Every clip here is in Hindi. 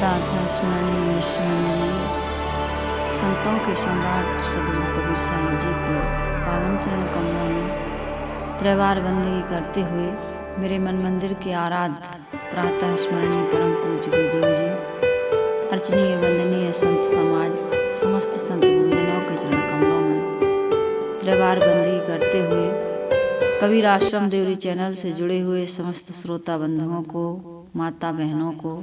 प्रार्थना स्मरणीय स्मरणीय संतों के सम्राट सदगुरु कबीर साहिब जी के पावन चरण कमलों में त्रैवार बंदगी करते हुए मेरे मन मंदिर के आराध्य प्रातः स्मरणीय परम पूज्य गुरुदेव जी, अर्चनीय वंदनीय संत समाज, समस्त संत गुरुजनों के चरण कमलों में त्रैवार बंदगी करते हुए कबीर आश्रम देवरी चैनल से जुड़े हुए समस्त श्रोता बंधुओं को, माता बहनों को,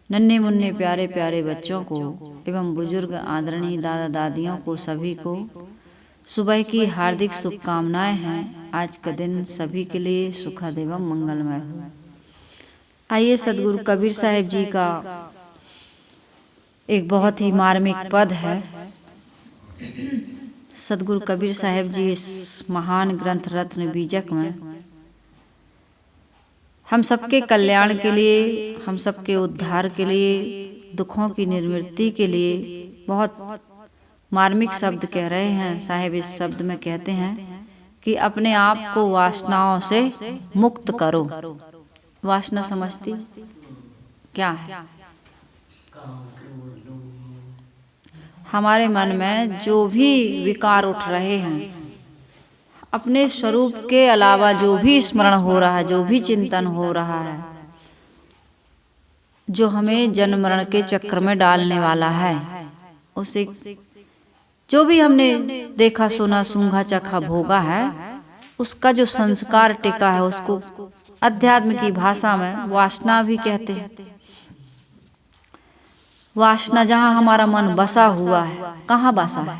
नन्हे मुन्ने प्यारे प्यारे बच्चों को एवं बुजुर्ग आदरणीय दादा दादियों को, सभी को सुबह की हार्दिक शुभकामनाएं हैं। आज का दिन सभी के लिए सुखद एवं मंगलमय हो। आइए सदगुरु कबीर साहिब जी का एक बहुत ही मार्मिक पद है। सदगुरु कबीर साहिब जी इस महान ग्रंथ रत्न बीजक में हम सबके कल्याण के लिए, हम सबके उद्धार के लिए, दुखों की निर्वृत्ति के लिए बहुत मार्मिक शब्द कह रहे हैं। साहिब इस शब्द में कहते हैं कि अपने आप को वासनाओं से मुक्त करो। वासना समझती क्या है? हमारे मन में जो भी विकार उठ रहे हैं, अपने स्वरूप के अलावा जो भी स्मरण हो रहा है, जो भी चिंतन हो रहा है, जो हमें जन्म मरण के चक्र में डालने वाला है, उसे जो भी हमने देखा सुना सूंघा चखा भोगा है, उसका जो संस्कार टिका है उसको अध्यात्म की भाषा में वासना भी कहते हैं। वासना जहाँ हमारा मन बसा हुआ है, कहाँ बसा है,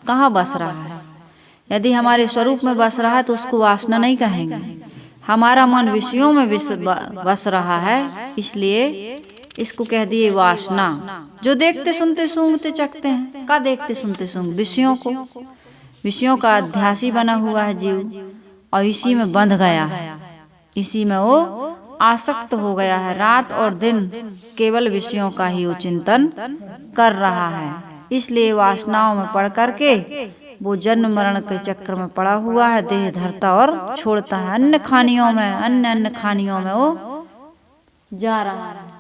कहाँ बस रहा है? यदि हमारे स्वरूप में बस रहा है तो उसको वासना नहीं कहेंगे। हमारा मन विषयों में बस रहा है, इसलिए इसको कह दिए वासना। जो देखते सुनते सूंघते चखते हैं, का देखते सुनते सूंघ विषयों को, विषयों का अध्यासी बना हुआ है जीव, और इसी में बंध गया है, इसी में वो आसक्त हो गया है। रात और दिन केवल विषयों का ही वो चिंतन कर रहा है। इसलिए वासनाओं में पड़ करके वो जन्म मरण के चक्र में पड़ा हुआ है, देह धरता और छोड़ता है। अन्य खानियों में, अन्य खानियों में वो जा रहा है।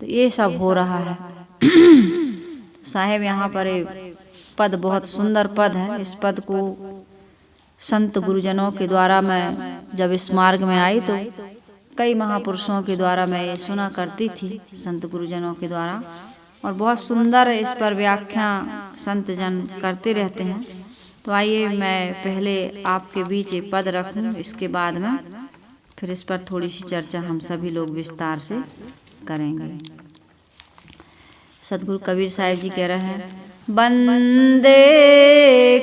तो ये सब हो रहा है। साहेब यहाँ पर पद बहुत सुंदर पद है। इस पद को संत गुरुजनों के द्वारा मैं जब इस मार्ग में आई तो कई महापुरुषों के द्वारा मैं ये सुना करती थी, संत गुरुजनों के द्वारा, और बहुत सुंदर इस पर व्याख्या संत जन करते रहते हैं। तो आइए मैं पहले आपके बीच ये पद रखूं, इसके बाद में फिर इस पर थोड़ी सी चर्चा हम सभी लोग विस्तार से करेंगे। सदगुरु कबीर साहिब जी कह रहे हैं, बंदे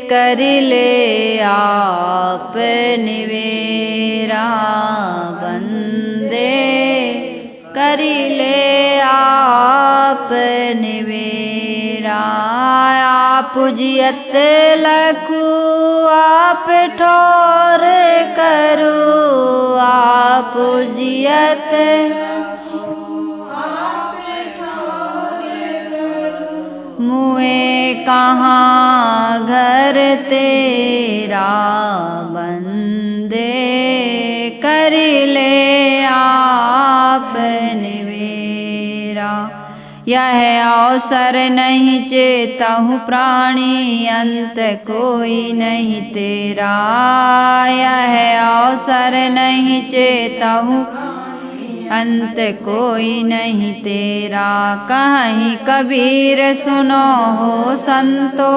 करिले आप निवेरा, बंदे करिले आप निवेरा। आप जियत लखू आप ठोर करो, आप जियत मुए कहाँ घर तेरा, बंदे करिले आप निवेरा। यह अवसर नहीं चेताहूँ प्राणी, अंत कोई नहीं तेरा। यह अवसर नहीं चेताहूँ अंत कोई नहीं तेरा। कहीं कबीर सुनो हो संतो,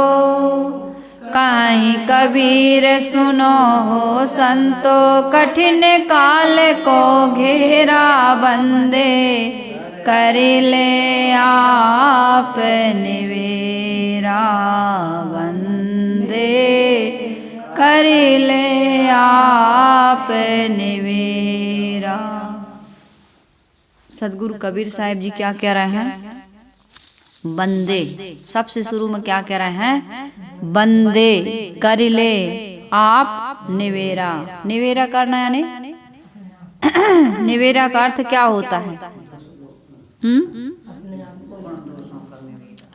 कहीं कबीर सुनो हो संतो। कठिन काल को घेरा, बंदे करिले आप निवेरा, बंदे करिले आप निवेरा। सदगुरु कबीर साहिब जी क्या कह रहे हैं? बंदे, सबसे शुरू में क्या कह रहे हैं? बंदे करिले आप निवेरा। निवेरा करना यानी निवेरा का अर्थ क्या होता है?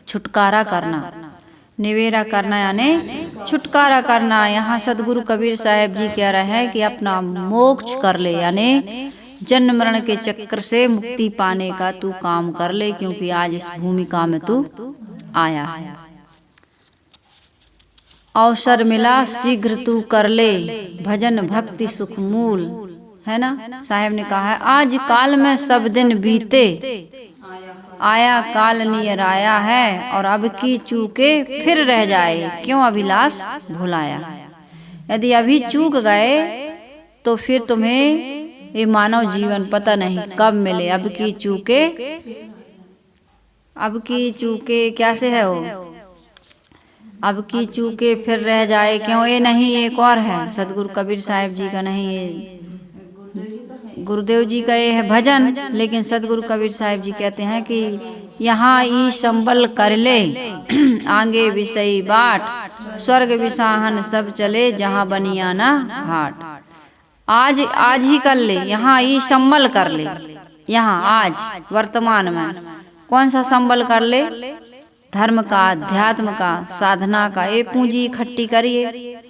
छुटकारा करना। निवेरा करना यानी छुटकारा करना। यहाँ सदगुरु कबीर साहब जी कह रहे हैं कि अपना मोक्ष कर ले, यानी जन्म मरण के चक्कर से मुक्ति पाने का तू काम कर ले, क्योंकि आज इस भूमिका में तू आया है। अवसर मिला शीघ्र तू कर ले, भजन भक्ति सुख मूल, है ना। साहब ने कहा है आज काल में सब दिन बीते, आया काल नियर आया है, और अब की चूके फिर रह जाए, क्यों अभिलाष भुलाया। यदि अभी चूक गए तो फिर तुम्हें ये मानव जीवन पता नहीं कब मिले। अब की चूके कैसे है वो, अब की चूके फिर रह जाए क्यों। ये नहीं, एक और है सदगुरु कबीर साहब जी का नहीं, ये गुरुदेव जी का ये है भजन। लेकिन सदगुरु कबीर साहब जी कहते हैं कि यहाँ ई संबल कर ले, आगे विषयी बाट, स्वर्ग विसाहन सब चले, जहाँ बनियाना हाट। आज ही कर ले, यहाँ ई संबल कर ले, यहाँ आज वर्तमान में कौन सा संबल कर ले, धर्म का, अध्यात्म का, साधना का। ये पूंजी इकट्ठी करिए,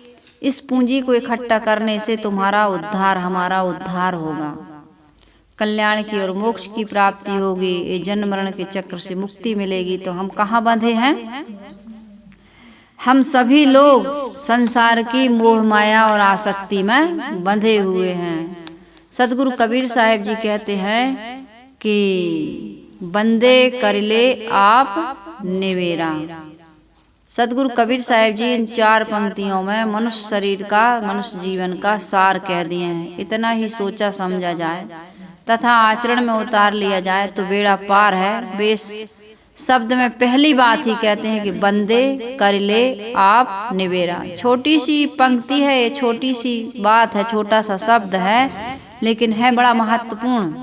इस पूंजी को इकट्ठा करने से तुम्हारा उद्धार, हमारा उद्धार होगा, कल्याण की और मोक्ष की प्राप्ति होगी, ये जन्म मरण के चक्र से मुक्ति मिलेगी। तो हम कहाँ बंधे हैं? हम सभी लोग संसार की मोह माया और आसक्ति में बंधे हुए हैं। सदगुरु कबीर साहब जी कहते हैं कि बंदे कर ले आप निवेरा। सदगुरु कबीर साहब जी इन 4 पंक्तियों में मनुष्य शरीर का, मनुष्य जीवन का सार कह दिए हैं। इतना ही सोचा समझा जाए तथा आचरण में उतार लिया जाए तो बेड़ा पार है। बेस शब्द में पहली बात ही कहते हैं कि बंदे कर ले आप निवेरा। छोटी सी पंक्ति है, ये छोटी सी बात है, छोटा सा शब्द है, लेकिन है बड़ा महत्वपूर्ण।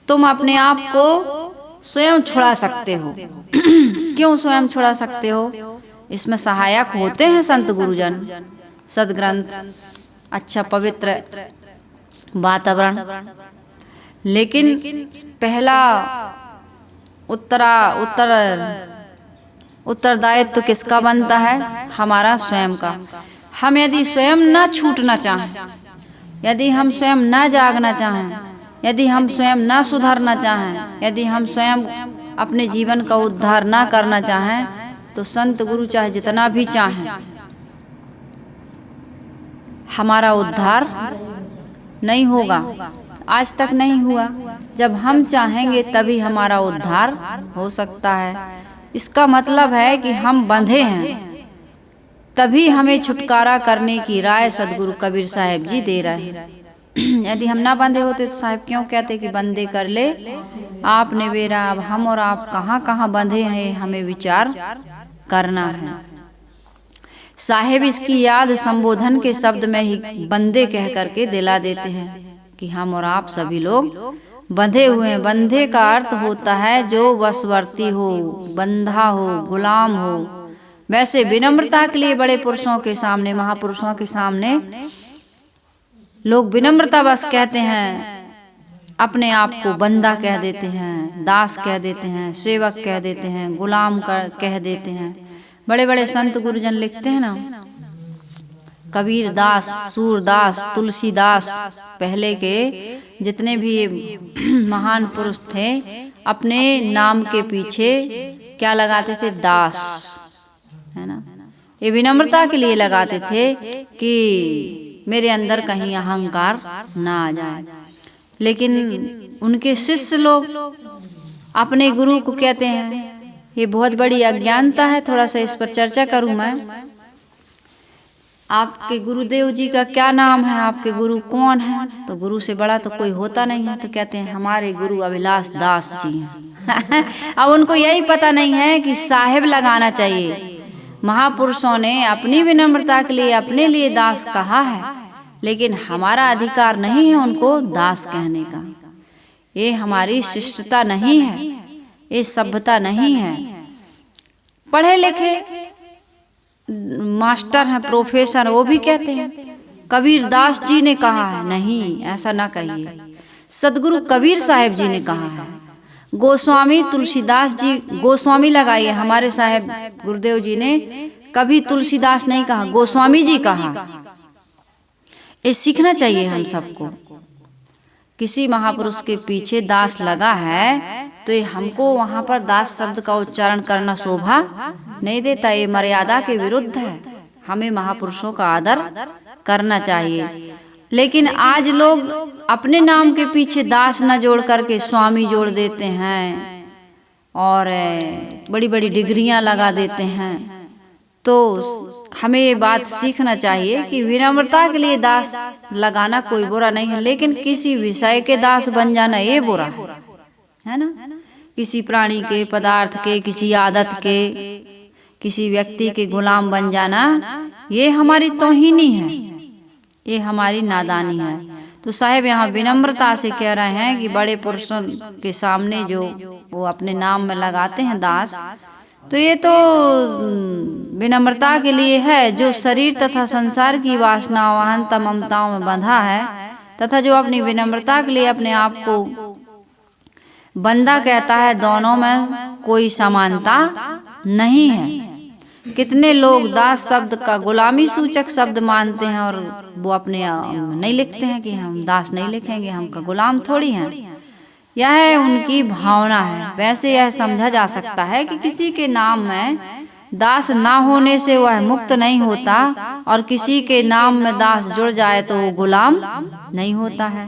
तुम अपने आप को स्वयं छुड़ा सकते हो। क्यों स्वयं छुड़ा सकते हो? इसमें सहायक होते हैं संत गुरुजन, सदग्रंथ, अच्छा पवित्र वातावरण। लेकिन पहला उत्तरदायित्व किसका बनता है? हमारा स्वयं का। हम यदि स्वयं न छूटना चाहें, यदि हम स्वयं न जागना चाहें, यदि हम स्वयं न सुधरना चाहें, यदि हम स्वयं अपने जीवन का उद्धार न करना चाहें, तो संत गुरु चाहे जितना भी चाहें, हमारा उद्धार नहीं होगा। आज तक नहीं हुआ। जब हम चाहेंगे तभी हमारा उद्धार हो सकता है। इसका मतलब है कि हम बंधे हैं, तभी हमें छुटकारा करने की राय सदगुरु कबीर साहब जी दे रहे हैं। यदि हम ना बंधे होते तो साहब क्यों कहते कि बंदे कर ले आप निवेरा। अब हम और आप कहाँ कहाँ बंधे हैं, हमें विचार करना है। साहेब इसकी याद संबोधन के शब्द में ही बंदे कह करके दिला देते हैं कि हम और आप सभी लोग बंधे हुए हैं। बंधे का अर्थ होता है जो वशवर्ती हो, बंधा हो, गुलाम हो। वैसे विनम्रता के लिए बड़े पुरुषों के सामने, महापुरुषों के सामने लोग विनम्रता बस कहते हैं, अपने आप को बंदा कह देते हैं, दास कह देते हैं, सेवक कह देते हैं, गुलाम कह देते हैं। बड़े बड़े संत गुरुजन लिखते हैं ना, कबीर दास, सूरदास, तुलसीदास, पहले के जितने भी महान पुरुष थे, अपने नाम के पीछे क्या लगाते थे? दास, है ना। ये विनम्रता के लिए लगाते थे कि मेरे अंदर कहीं अहंकार ना आ जाए। लेकिन उनके शिष्य लोग अपने गुरु को कहते हैं, ये बहुत बड़ी अज्ञानता है। थोड़ा सा इस पर चर्चा करूं मैं। आपके गुरुदेव जी का क्या नाम है? आपके गुरु कौन है? तो गुरु से बड़ा तो कोई होता नहीं है। तो कहते हैं हमारे गुरु अभिलाष दास जी हैं। अब उनको यही पता नहीं है कि साहेब लगाना चाहिए। महापुरुषों ने अपनी विनम्रता के लिए अपने लिए दास कहा है, लेकिन हमारा अधिकार नहीं है उनको दास कहने का। ये हमारी शिष्टता नहीं है, ये सभ्यता नहीं है। पढ़े लिखे मास्टर हैं, प्रोफेसर, वो भी कहते हैं कबीर दास जी ने कहा है। नहीं, ऐसा ना कहिए। सदगुरु कबीर साहब जी ने कहा है। गोस्वामी तुलसीदास जी, गोस्वामी लगाइए, हमारे साहब गुरुदेव जी ने कभी तुलसीदास नहीं कहा, गोस्वामी जी कहा। ये सीखना चाहिए हम सबको। किसी महापुरुष के पीछे दास लगा है तो ये हमको वहां पर दास शब्द का उच्चारण करना शोभा नहीं देता, ये मर्यादा के विरुद्ध है। हमें महापुरुषों का आदर करना चाहिए। लेकिन आज लोग अपने नाम के पीछे दास न जोड़ करके स्वामी जोड़ देते हैं और बड़ी बड़ी डिग्रियां लगा देते हैं। तो हमें ये बात सीखना चाहिए कि विनम्रता के लिए दास लगाना कोई बुरा नहीं है, लेकिन किसी विषय के दास बन जाना ये बुरा है ना। किसी प्राणी के, पदार्थ के, किसी आदत के, किसी व्यक्ति के गुलाम बन जाना ये हमारी तौहीनी है, ये हमारी नादानी है। तो साहब यहाँ विनम्रता से कह रहे हैं कि बड़े पुरुषों के सामने जो वो अपने नाम में लगाते हैं दास, तो ये तो विनम्रता के लिए है। जो शरीर तथा संसार की वासना वाहनता ममताओं में बंधा है तथा जो अपनी विनम्रता के लिए अपने आप को बंदा कहता है, दोनों में कोई समानता नहीं है। कितने लोग दास शब्द का गुलामी सूचक शब्द मानते हैं और वो अपने नहीं लिखते हैं कि हम दास नहीं लिखेंगे, हम का गुलाम थोड़ी हैं। यह उनकी भावना है। वैसे यह समझा जा सकता है कि किसी के नाम में दास ना होने से वह मुक्त नहीं होता और किसी के नाम में दास जुड़ जाए तो वो गुलाम नहीं होता है।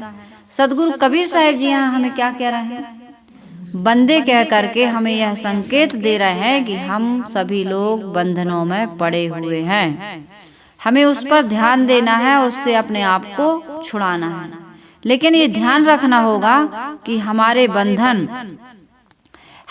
सदगुरु कबीर साहिब जी यहाँ हमें क्या कह रहे हैं? बंदे कह करके हमें यह संकेत दे रहे हैं कि हम सभी लोग बंधनों में पड़े हुए हैं। हमें उस पर ध्यान देना है और उससे अपने आप को छुड़ाना है। लेकिन ये ध्यान रखना होगा कि हमारे बंधन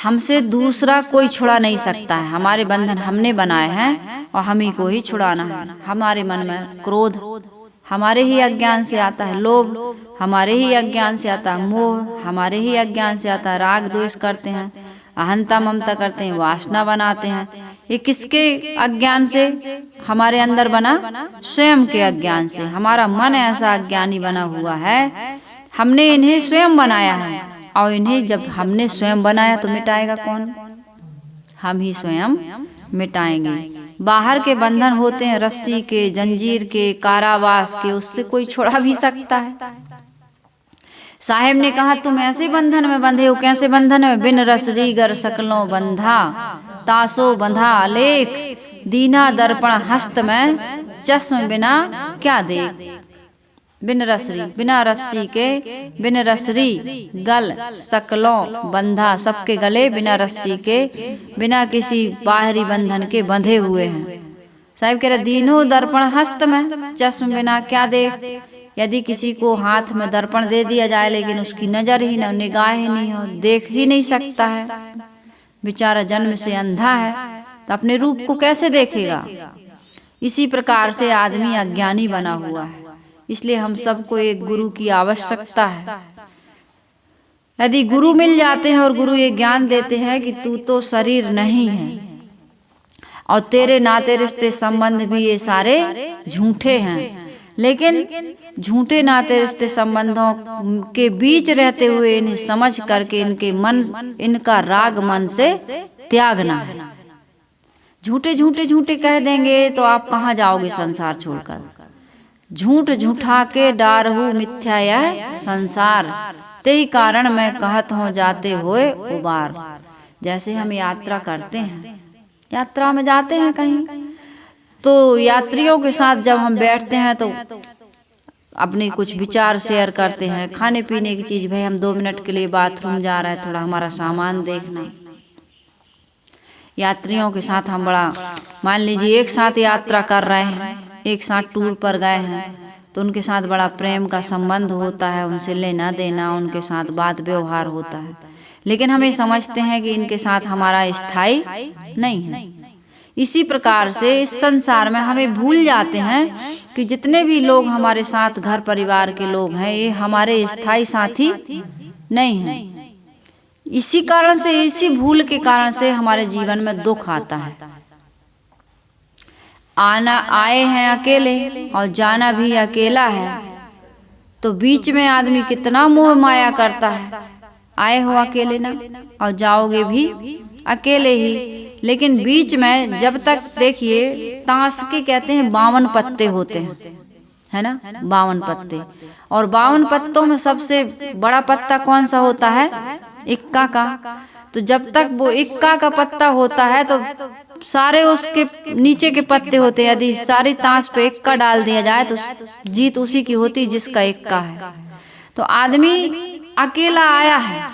हमसे दूसरा कोई छुड़ा नहीं सकता है। हमारे बंधन हमने बनाए हैं और हम ही को ही छुड़ाना है। हमारे मन में क्रोध हमारे ही अज्ञान से आता है, लोभ हमारे ही अज्ञान से आता है, मोह हमारे ही अज्ञान से आता है, राग द्वेष करते हैं, अहंता ममता करते हैं, वासना बनाते हैं। ये किसके अज्ञान से हमारे अंदर बना? स्वयं के अज्ञान से। हमारा मन ऐसा अज्ञानी बना हुआ है, हमने इन्हें स्वयं बनाया है और इन्हें जब हमने स्वयं बनाया तो मिटाएगा कौन? हम ही स्वयं मिटाएंगे। बाहर के बंधन होते हैं रस्सी के, जंजीर के, कारावास के, उससे कोई छुड़ा भी सकता है। साहेब ने कहा तुम ऐसे बंधन में बंधे हो। कैसे बंधन में? बिन रसरी गर सकलों बंधा, तासो बंधा अलेख, दीना दर्पण हस्त में, चश्म बिना क्या देख। बिन रसरी, बिना रस्सी के, बिन रसरी गल सकलों बंधा, सबके गले बिना रस्सी के, बिना किसी बाहरी बंधन के बंधे हुए हैं। साहिब कह रहे दीनों दर्पण हस्त में, चश्म बिना क्या देख। यदि किसी को हाथ में दर्पण दे दिया जाए लेकिन उसकी नजर ही न, निगाह ही नहीं हो, देख ही नहीं सकता है, बेचारा जन्म से अंधा है, तो अपने रूप को कैसे देखेगा? इसी प्रकार से आदमी अज्ञानी बना हुआ है। इसलिए हम सबको एक गुरु की आवश्यकता है। यदि गुरु मिल जाते हैं और गुरु ये ज्ञान देते हैं कि तू तो शरीर नहीं है और तेरे नाते रिश्ते संबंध भी ये सारे झूठे हैं, लेकिन झूठे नाते रिश्ते संबंधों के बीच रहते हुए इन्हें समझ करके इनका राग मन से त्यागना है। झूठे झूठे झूठे कह देंगे तो आप कहाँ जाओगे संसार छोड़कर? झूठ झूठा के डारहु मिथ्या यह संसार, तेही कारण मैं कहत हूँ जाते हुए उबार। जैसे हम यात्रा करते हैं, यात्रा में जाते हैं कहीं, तो यात्रियों के साथ जब हम बैठते हैं तो अपने कुछ विचार शेयर करते हैं। खाने पीने की चीज, भाई हम 2 मिनट के लिए बाथरूम जा रहे हैं, थोड़ा हमारा सामान देखना। यात्रियों के साथ हम बड़ा, मान लीजिए एक साथ यात्रा कर रहे हैं, एक साथ टूर पर गए हैं, तो उनके साथ बड़ा प्रेम का संबंध होता है, उनसे लेना देना, उनके साथ बात व्यवहार होता है। लेकिन हम ये समझते हैं कि इनके साथ हमारा स्थायी नहीं है। इसी प्रकार से इस संसार में हमें भूल जाते हैं कि जितने भी लोग हमारे साथ घर परिवार के लोग हैं, ये हमारे स्थायी साथी नहीं हैं। इसी कारण से, इसी भूल के कारण से हमारे जीवन में दुख आता है। आए हैं अकेले और जाना भी अकेला है, तो बीच में आदमी कितना मोह माया करता है। आए हो अकेले ना और जाओगे भी अकेले ही। लेकिन बीच में जब तक देखिए ताश के कहते हैं 52 पत्ते होते हैं, है ना, 52 पत्ते। और 52 पत्तों में सबसे बड़ा पत्ता कौन सा होता है? इक्का का। तो जब तक वो इक्का का पत्ता होता है तो सारे उसके नीचे के पत्ते होते हैं। यदि सारी ताश पे इक्का डाल दिया जाए तो जीत उसी की होती जिसका इक्का है। तो आदमी अकेला आया है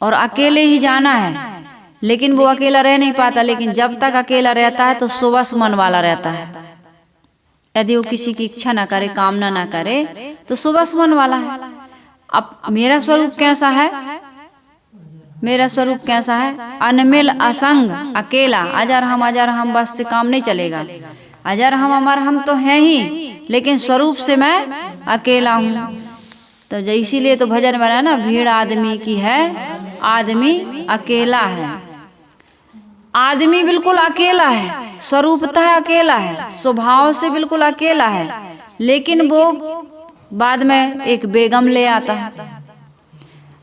और अकेले ही जाना है, लेकिन वो अकेला रह नहीं पाता। लेकिन जब तक अकेला रहता है तो सुबस मन वाला रहता है। यदि वो किसी की इच्छा ना करे, कामना ना करे, तो सुबस मन वाला है। अब मेरा स्वरूप कैसा है? मेरा स्वरूप कैसा है? अनमिल, असंग, अकेला, अजर हम बस से काम नहीं चलेगा। अजर हम अमर हम तो हैं ही, लेकिन स्वरूप से मैं अकेला हूँ। तो इसीलिए तो भजन बना ना, भीड़ आदमी की है, आदमी अकेला है। आदमी बिल्कुल अकेला है, स्वरूपतः अकेला है, स्वभाव से बिल्कुल अकेला है। लेकिन वो बाद में एक बेगम ले आता है।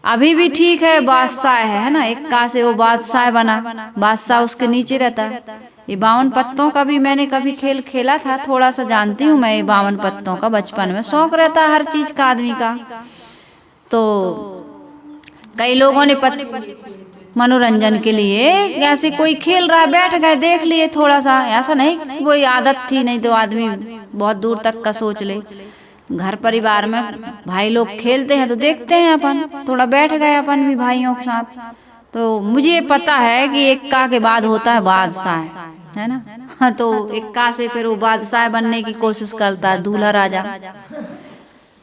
अभी भी ठीक है, बादशाह है ना, इक्का से वो बादशाह बना, बादशाह उसके नीचे रहता है। ये 52 पत्तों का भी मैंने कभी खेल खेला था, थोड़ा सा जानती हूँ मैं। ये 52 पत्तों का बचपन में शौक रहता है हर चीज का आदमी का। तो कई लोगों ने मनोरंजन के लिए ऐसे कोई खेल रहा है, बैठ गए देख लिए थोड़ा सा। ऐसा नहीं वही आदत थी, नहीं तो आदमी बहुत दूर तक का सोच ले। घर परिवार में भाई लोग खेलते हैं तो देखते हैं, अपन थोड़ा बैठ गए अपन भी भाइयों के साथ। तो मुझे पता है कि इक्का के बाद होता है बादशाह, है ना। हाँ, तो इक्का से फिर वो बादशाह बनने की कोशिश करता है, दूल्हा राजा,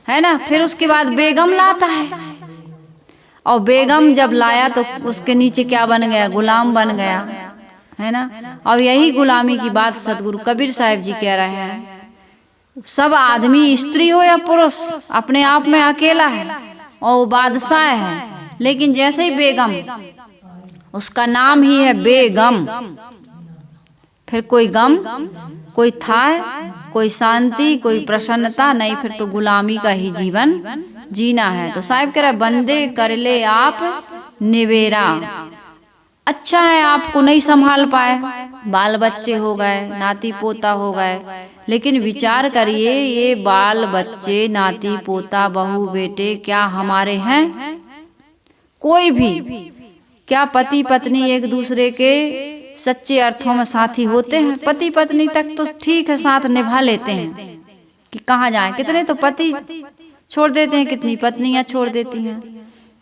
है ना। फिर उसके बाद बेगम लाता है, और बेगम जब लाया तो उसके नीचे क्या बन गया? गुलाम बन गया, है ना। और यही गुलामी की बात सदगुरु कबीर साहिब जी कह रहे हैं। सब आदमी, स्त्री हो या पुरुष, अपने आप में अकेला है और वो बादशाह है। लेकिन जैसे ही बेगम, उसका नाम ही है बेगम, फिर कोई गम, कोई था, कोई शांति, कोई प्रसन्नता नहीं, फिर तो गुलामी का ही जीवन जीना है। तो साहिब कह रहा है, बंदे कर ले आप निवेरा। अच्छा है आपको नहीं संभाल पाए, बाल बच्चे हो गए, नाती पोता हो गए, लेकिन विचार करिए ये बाल बच्चे, नाती पोता, बहू बेटे क्या हमारे हैं? कोई भी। क्या पति पत्नी एक दूसरे के सच्चे अर्थों में साथी होते हैं? पति पत्नी तक तो ठीक है, साथ निभा लेते हैं कि कहाँ जाए। कितने तो पति छोड़ देते हैं, कितनी पत्नियां छोड़ देती हैं।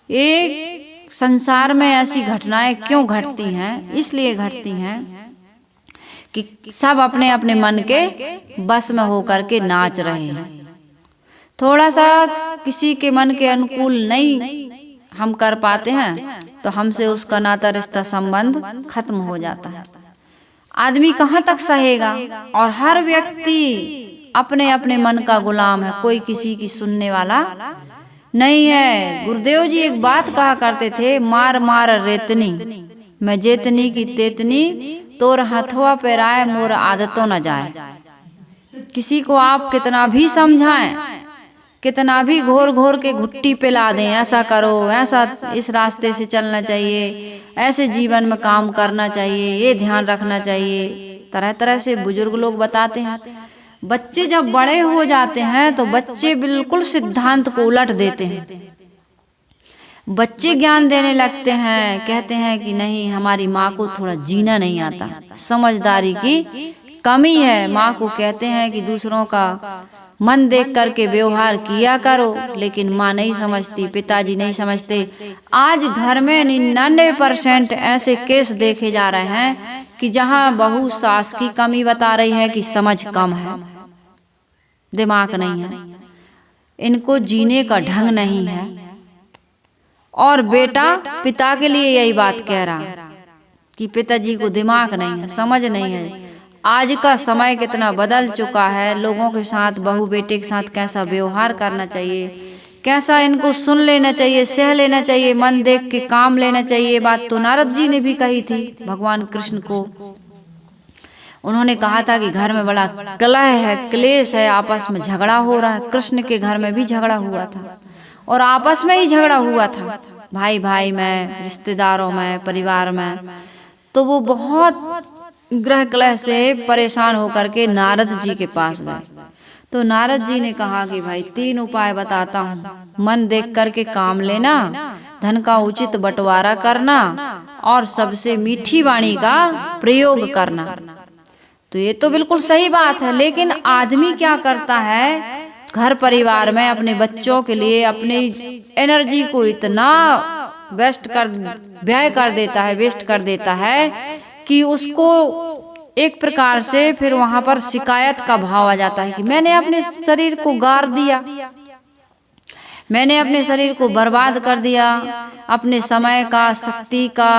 एक संसार में ऐसी घटनाएं क्यों घटती हैं? इसलिए घटती हैं कि सब अपने अपने मन के बस में होकर के नाच रहे हैं। थोड़ा सा किसी के मन के अनुकूल नहीं हम कर पाते हैं तो हमसे उसका नाता रिश्ता संबंध खत्म हो जाता है। आदमी कहाँ तक सहेगा? और हर व्यक्ति अपने अपने मन का गुलाम है, कोई किसी की सुनने वाला नहीं है। गुरुदेव जी एक बात कहा करते थे, मार मार रेतनी, मैं जेतनी की तेतनी, तोर हथवा पे राय मोर आदतों न जाए। किसी को आप कितना भी समझाएं, कितना भी घोर घोर के घुट्टी पे ला दें, ऐसा करो, ऐसा इस रास्ते से चलना चाहिए, ऐसे जीवन में काम करना चाहिए, ये ध्यान रखना चाहिए, तरह तरह से बुजुर्ग लोग बताते हैं। बच्चे जब बड़े हो जाते हैं तो बच्चे बिल्कुल सिद्धांत को उलट देते हैं। बच्चे ज्ञान देने लगते हैं, कहते हैं कि नहीं हमारी माँ को थोड़ा जीना नहीं आता, समझदारी की कमी है। माँ को कहते हैं कि दूसरों का मन देख करके व्यवहार किया करो, लेकिन माँ नहीं समझती, पिताजी नहीं समझते। आज घर में 99% ऐसे केस देखे जा रहे हैं कि जहाँ बहू सास की कमी बता रही है कि समझ कम है, दिमाग नहीं है, इनको जीने का ढंग नहीं है। और बेटा पिता के लिए यही बात कह रहा है कि पिताजी को दिमाग नहीं है, समझ नहीं है। आज का समय कितना बदल चुका है, लोगों के साथ, बहू बेटे के साथ कैसा व्यवहार करना चाहिए, कैसा इनको सुन लेना चाहिए, सह लेना चाहिए, मन देख के काम लेना चाहिए। बात तो नारद जी ने भी कही थी भगवान कृष्ण को। उन्होंने कहा था कि घर में बड़ा कलह है, क्लेश है, आपस में झगड़ा हो रहा है। कृष्ण के घर में भी झगड़ा हुआ था और आपस में ही झगड़ा हुआ था। भाई भाई में, रिश्तेदारों में, परिवार में। तो वो बहुत ग्रह कलह से परेशान होकर के नारद जी के पास गए। तो नारद जी ने कहा कि भाई 3 उपाय बताता हूँ, मन देख करके काम लेना, धन का उचित बंटवारा करना और सबसे मीठी वाणी का प्रयोग करना। तो ये तो बिल्कुल सही बात है, लेकिन आदमी क्या करता है घर परिवार में अपने बच्चों के लिए अपनी एनर्जी को इतना व्यय कर देता है कि उसको एक प्रकार से फिर वहां पर शिकायत का भाव आ जाता है कि मैंने अपने शरीर को गार दिया, मैंने अपने शरीर को बर्बाद कर दिया, अपने समय का, शक्ति का,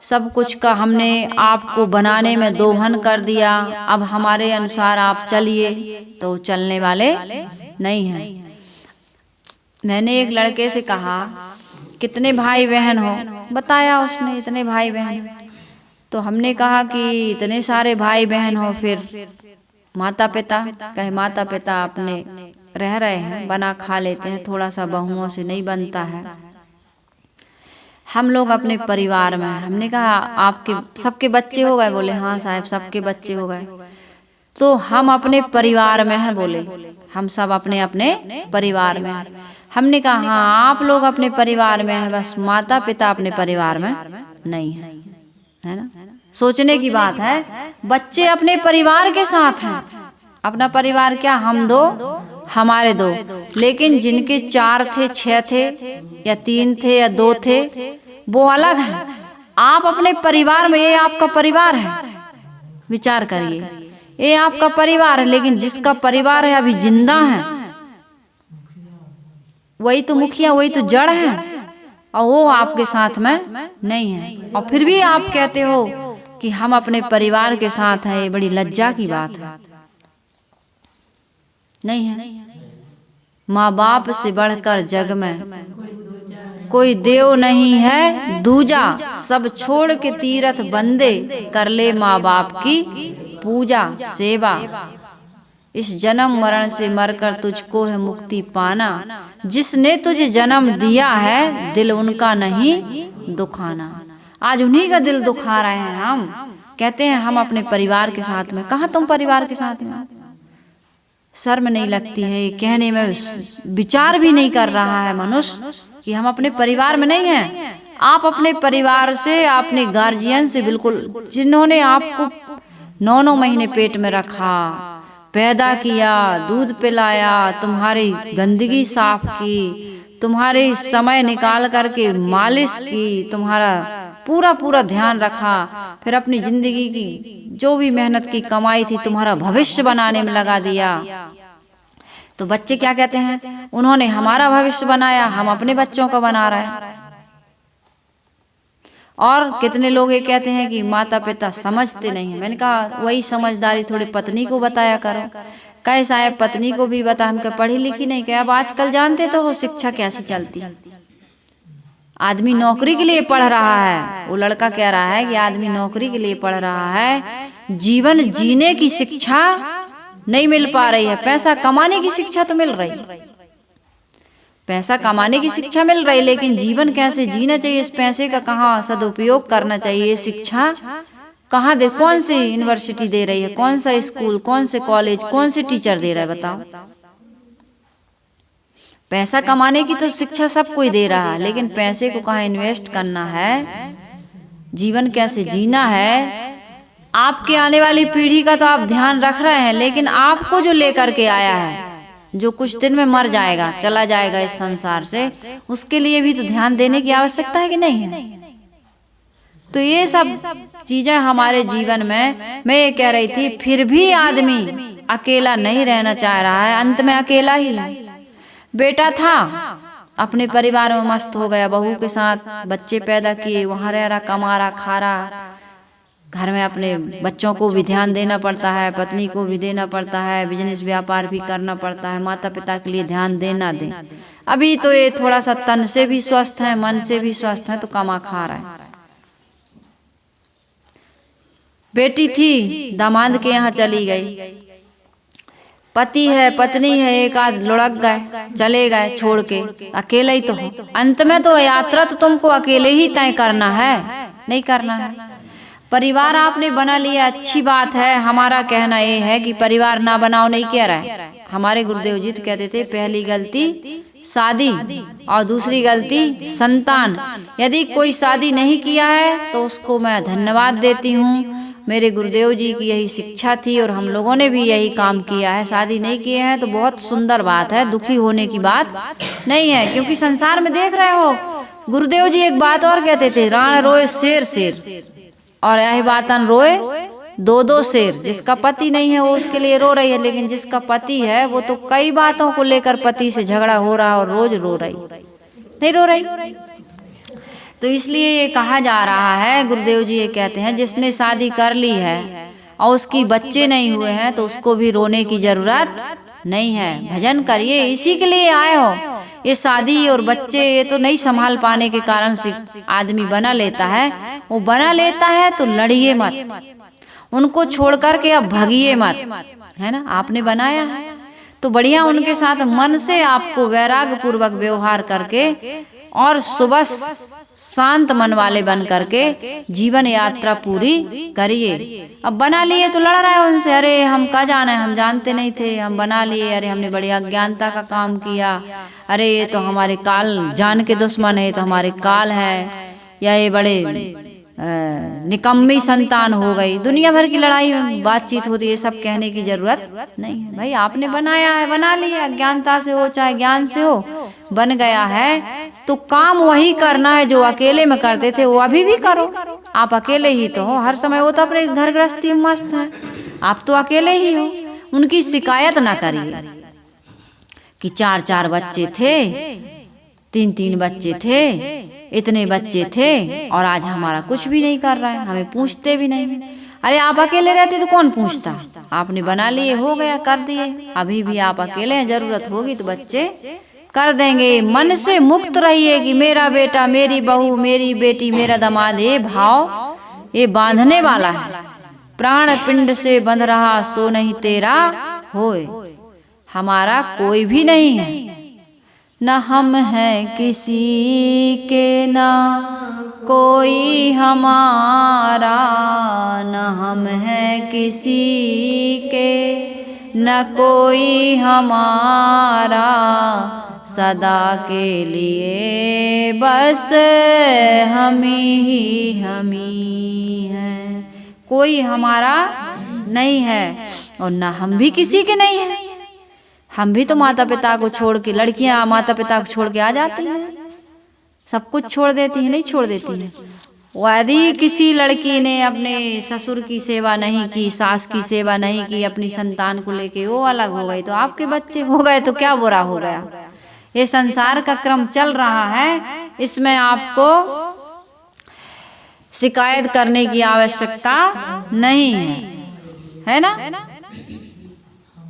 सब कुछ का हमने आपको बनाने में दोहन कर दिया। अब हमारे अनुसार आप चलिए, तो चलने वाले नहीं हैं। मैंने एक लड़के से कहा कितने भाई बहन हो, बताया उसने इतने भाई बहन। तो हमने कहा कि इतने सारे भाई बहन हो, फिर माता पिता? कहे माता पिता अपने रह रहे हैं, बना खा लेते हैं, थोड़ा सा बहुओं से नहीं बनता है, हम लोग अपने परिवार में हैं। हमने कहा आपके सबके बच्चे हो गए? बोले हाँ साहब सबके बच्चे हो गए। तो हम अपने परिवार में हैं? बोले हम सब अपने अपने परिवार में हैं। हमने कहा हाँ आप लोग अपने परिवार में हैं, बस माता पिता अपने परिवार में नहीं है, है ना? सोचने की बात है। बच्चे अपने परिवार के साथ हैं, अपना परिवार क्या हम 2 हमारे 2, लेकिन जिनके 4 थे, 6 थे या 3 थे या 2 थे, वो अलग है। आप अपने परिवार में, ये आपका परिवार है, विचार करिए, ये आपका परिवार है, लेकिन जिसका परिवार है अभी जिंदा है वही तो मुखिया, वही तो जड़ है, और वो आपके साथ में नहीं है। और फिर भी आप कहते हो कि हम अपने परिवार के साथ हैं। ये बड़ी लज्जा की बात है, नहीं है? माँ बाप से बढ़कर जग में कोई देव नहीं है दूजा, सब छोड़ के तीरथ बंदे, कर ले माँ बाप की पूजा सेवा। इस जन्म मरण से मरकर तुझको है मुक्ति पाना, जिसने तुझे जन्म दिया है दिल उनका नहीं दुखाना। आज उन्हीं का दिल दुखा रहे हैं हम। कहते हैं हम अपने परिवार के साथ में। कहाँ तुम परिवार के साथ में? शर्म नहीं लगती है ये कहने में? विचार भी नहीं कर रहा है मनुष्य कि हम अपने परिवार में नहीं हैं। आप अपने परिवार से, अपने गार्जियन से, बिल्कुल जिन्होंने आपको 9-9 महीने पेट में रखा, पैदा किया, दूध पिलाया, तुम्हारी गंदगी साफ की, तुम्हारे समय निकाल करके मालिश की, तुम्हारा पूरा ध्यान रखा, फिर अपनी जिंदगी की जो भी मेहनत की कमाई थी तुम्हारा भविष्य बनाने में लगा दिया। तो बच्चे क्या कहते हैं? उन्होंने हमारा भविष्य बनाया, हम अपने बच्चों का बना रहे हैं। और कितने लोग ये कहते हैं कि माता पिता समझते नहीं है। मैंने कहा वही समझदारी थोड़ी पत्नी को बताया करो। कहे साहब पत्नी को भी बता, हम पढ़ी लिखी नहीं। क्या अब आजकल जानते तो हो शिक्षा कैसे चलती है। आदमी नौकरी के लिए पढ़ रहा है, वो लड़का कह रहा है कि आदमी नौकरी के लिए पढ़ रहा है, जीवन जीने की शिक्षा नहीं मिल पा रही है। पैसा कमाने की शिक्षा तो मिल रही है, पैसा कमाने की शिक्षा मिल रही, लेकिन जीवन कैसे जीना चाहिए, इस पैसे का कहाँ सदुपयोग करना चाहिए, शिक्षा कहाँ दे, कौन सी यूनिवर्सिटी दे रही है, कौन सा स्कूल, कौन से कॉलेज, कौन से टीचर दे रहा है, बताओ। पैसा कमाने की तो शिक्षा सब कोई दे रहा है, लेकिन पैसे को कहाँ इन्वेस्ट करना है, जीवन कैसे जीना है, आपके आने वाली पीढ़ी का तो आप ध्यान रख रहे हैं, लेकिन आपको जो लेकर के आया है, जो कुछ दिन में मर जाएगा, चला जाएगा इस संसार से, उसके लिए भी तो ध्यान देने की आवश्यकता है कि नहीं है। तो ये सब चीजें हमारे जीवन में, मैं ये कह रही थी, फिर भी आदमी अकेला नहीं रहना चाह रहा है, अंत में अकेला ही है। बेटा था अपने परिवार में मस्त हो गया, बहू के साथ बच्चे पैदा किए, वहां रह रहा, कमा रहा, खा रहा, घर में अपने बच्चों को भी ध्यान देना पड़ता है, पत्नी को भी देना पड़ता है, बिजनेस व्यापार भी करना पड़ता है, माता पिता के लिए ध्यान देना दे। अभी तो ये थोड़ा सा तन से भी स्वस्थ है, मन से भी स्वस्थ है, तो कमा खा रहा है। बेटी थी दामाद के यहाँ चली गई, पति है, पत्नी है, एक आध लुढ़क गए, चले गए छोड़ के, अकेले ही तो हो। अंत में तो यात्रा तो तुमको अकेले ही तय करना है, नहीं करना है। परिवार आपने बना लिया, अच्छी बात है। हमारा कहना ये है कि परिवार ना बनाओ नहीं कह रहा है। हमारे गुरुदेव जी तो कहते थे पहली गलती शादी और दूसरी गलती संतान। यदि कोई शादी नहीं किया है तो उसको मैं धन्यवाद देती हूँ। मेरे गुरुदेव जी की यही शिक्षा थी और हम लोगों ने भी यही काम किया है। शादी नहीं किए हैं तो बहुत सुंदर बात है, दुखी होने की बात नहीं है, क्योंकि संसार में देख रहे हो गुरुदेव जी एक बात और कहते थे, राण रोए शेर शेर और यही बातन रोए दो दो शेर। जिसका पति नहीं है वो उसके लिए रो रही है, लेकिन जिसका पति है वो तो कई बातों को लेकर पति से झगड़ा हो रहा और रोज रो रही, नहीं रो रही। तो इसलिए ये कहा जा रहा है, गुरुदेव जी ये कहते हैं जिसने शादी कर ली है और उसकी बच्चे नहीं हुए हैं तो उसको भी रोने की जरूरत नहीं है। भजन करिए, इसी के लिए आए हो। ये शादी और बच्चे ये तो नहीं संभाल पाने के कारण से आदमी बना लेता है। वो बना लेता है तो लड़िए मत, उनको छोड़ करके अब भागिए मत, है ना। आपने बनाया है तो बढ़िया उनके साथ मन से आपको वैराग्य पूर्वक व्यवहार करके और सुबह शांत मन वाले बन करके जीवन यात्रा पूरी करिए। अब बना लिए तो लड़ रहे हो उनसे, अरे हम का जाने, हम जानते नहीं थे, हम बना लिए, अरे हमने बड़ी अज्ञानता का काम किया, अरे ये तो हमारे काल जान के दुश्मन है, तो हमारे काल है, या ये बड़े निकम्मी संतान हो गई। दुनिया भर की लड़ाई बातचीत होती है, ये सब कहने की जरूरत नहीं है। भाई आपने बनाया है, बना लिया, अज्ञानता से हो चाहे ज्ञान से हो, बन गया है तो काम वही करना है जो अकेले में करते थे, वो अभी भी करो। आप अकेले ही तो हो हर समय, वो तो अपने घर गृहस्थी में मस्त है, आप तो अकेले ही हो। उनकी शिकायत ना करिए कि 4-4 बच्चे थे, 3-3 बच्चे थे, इतने बच्चे थे और आज हमारा कुछ भी नहीं कर रहा है, हमें पूछते भी नहीं। अरे आप अकेले रहते तो कौन पूछता। आपने बना लिए, हो गया, कर दिए। अभी भी आप अकेले हैं, जरूरत होगी तो बच्चे कर देंगे। मन से मुक्त रहिए कि मेरा बेटा, मेरी बहू, मेरी बेटी, मेरा दामाद, ये भाव ये बांधने वाला है। प्राण पिंड से बंध रहा सो नहीं तेरा होए, हमारा कोई भी नहीं है, न हम हैं किसी के, ना कोई हमारा, न हम हैं किसी के, न कोई हमारा, सदा के लिए बस हम ही हैं। कोई हमारा नहीं है और न हम भी किसी के नहीं हैं। हम भी तो माता पिता को छोड़ के, लड़कियां माता पिता को छोड़ के आ जाती हैं, सब कुछ छोड़ देती हैं, नहीं छोड़ देती हैं। यदि किसी लड़की ने अपने ससुर की सेवा नहीं की, सास की सेवा नहीं की, अपनी संतान को लेके वो अलग हो गई, तो आपके बच्चे हो गए तो क्या बुरा हो गया। ये संसार का क्रम चल रहा है, इसमें आपको शिकायत करने की आवश्यकता नहीं है ना।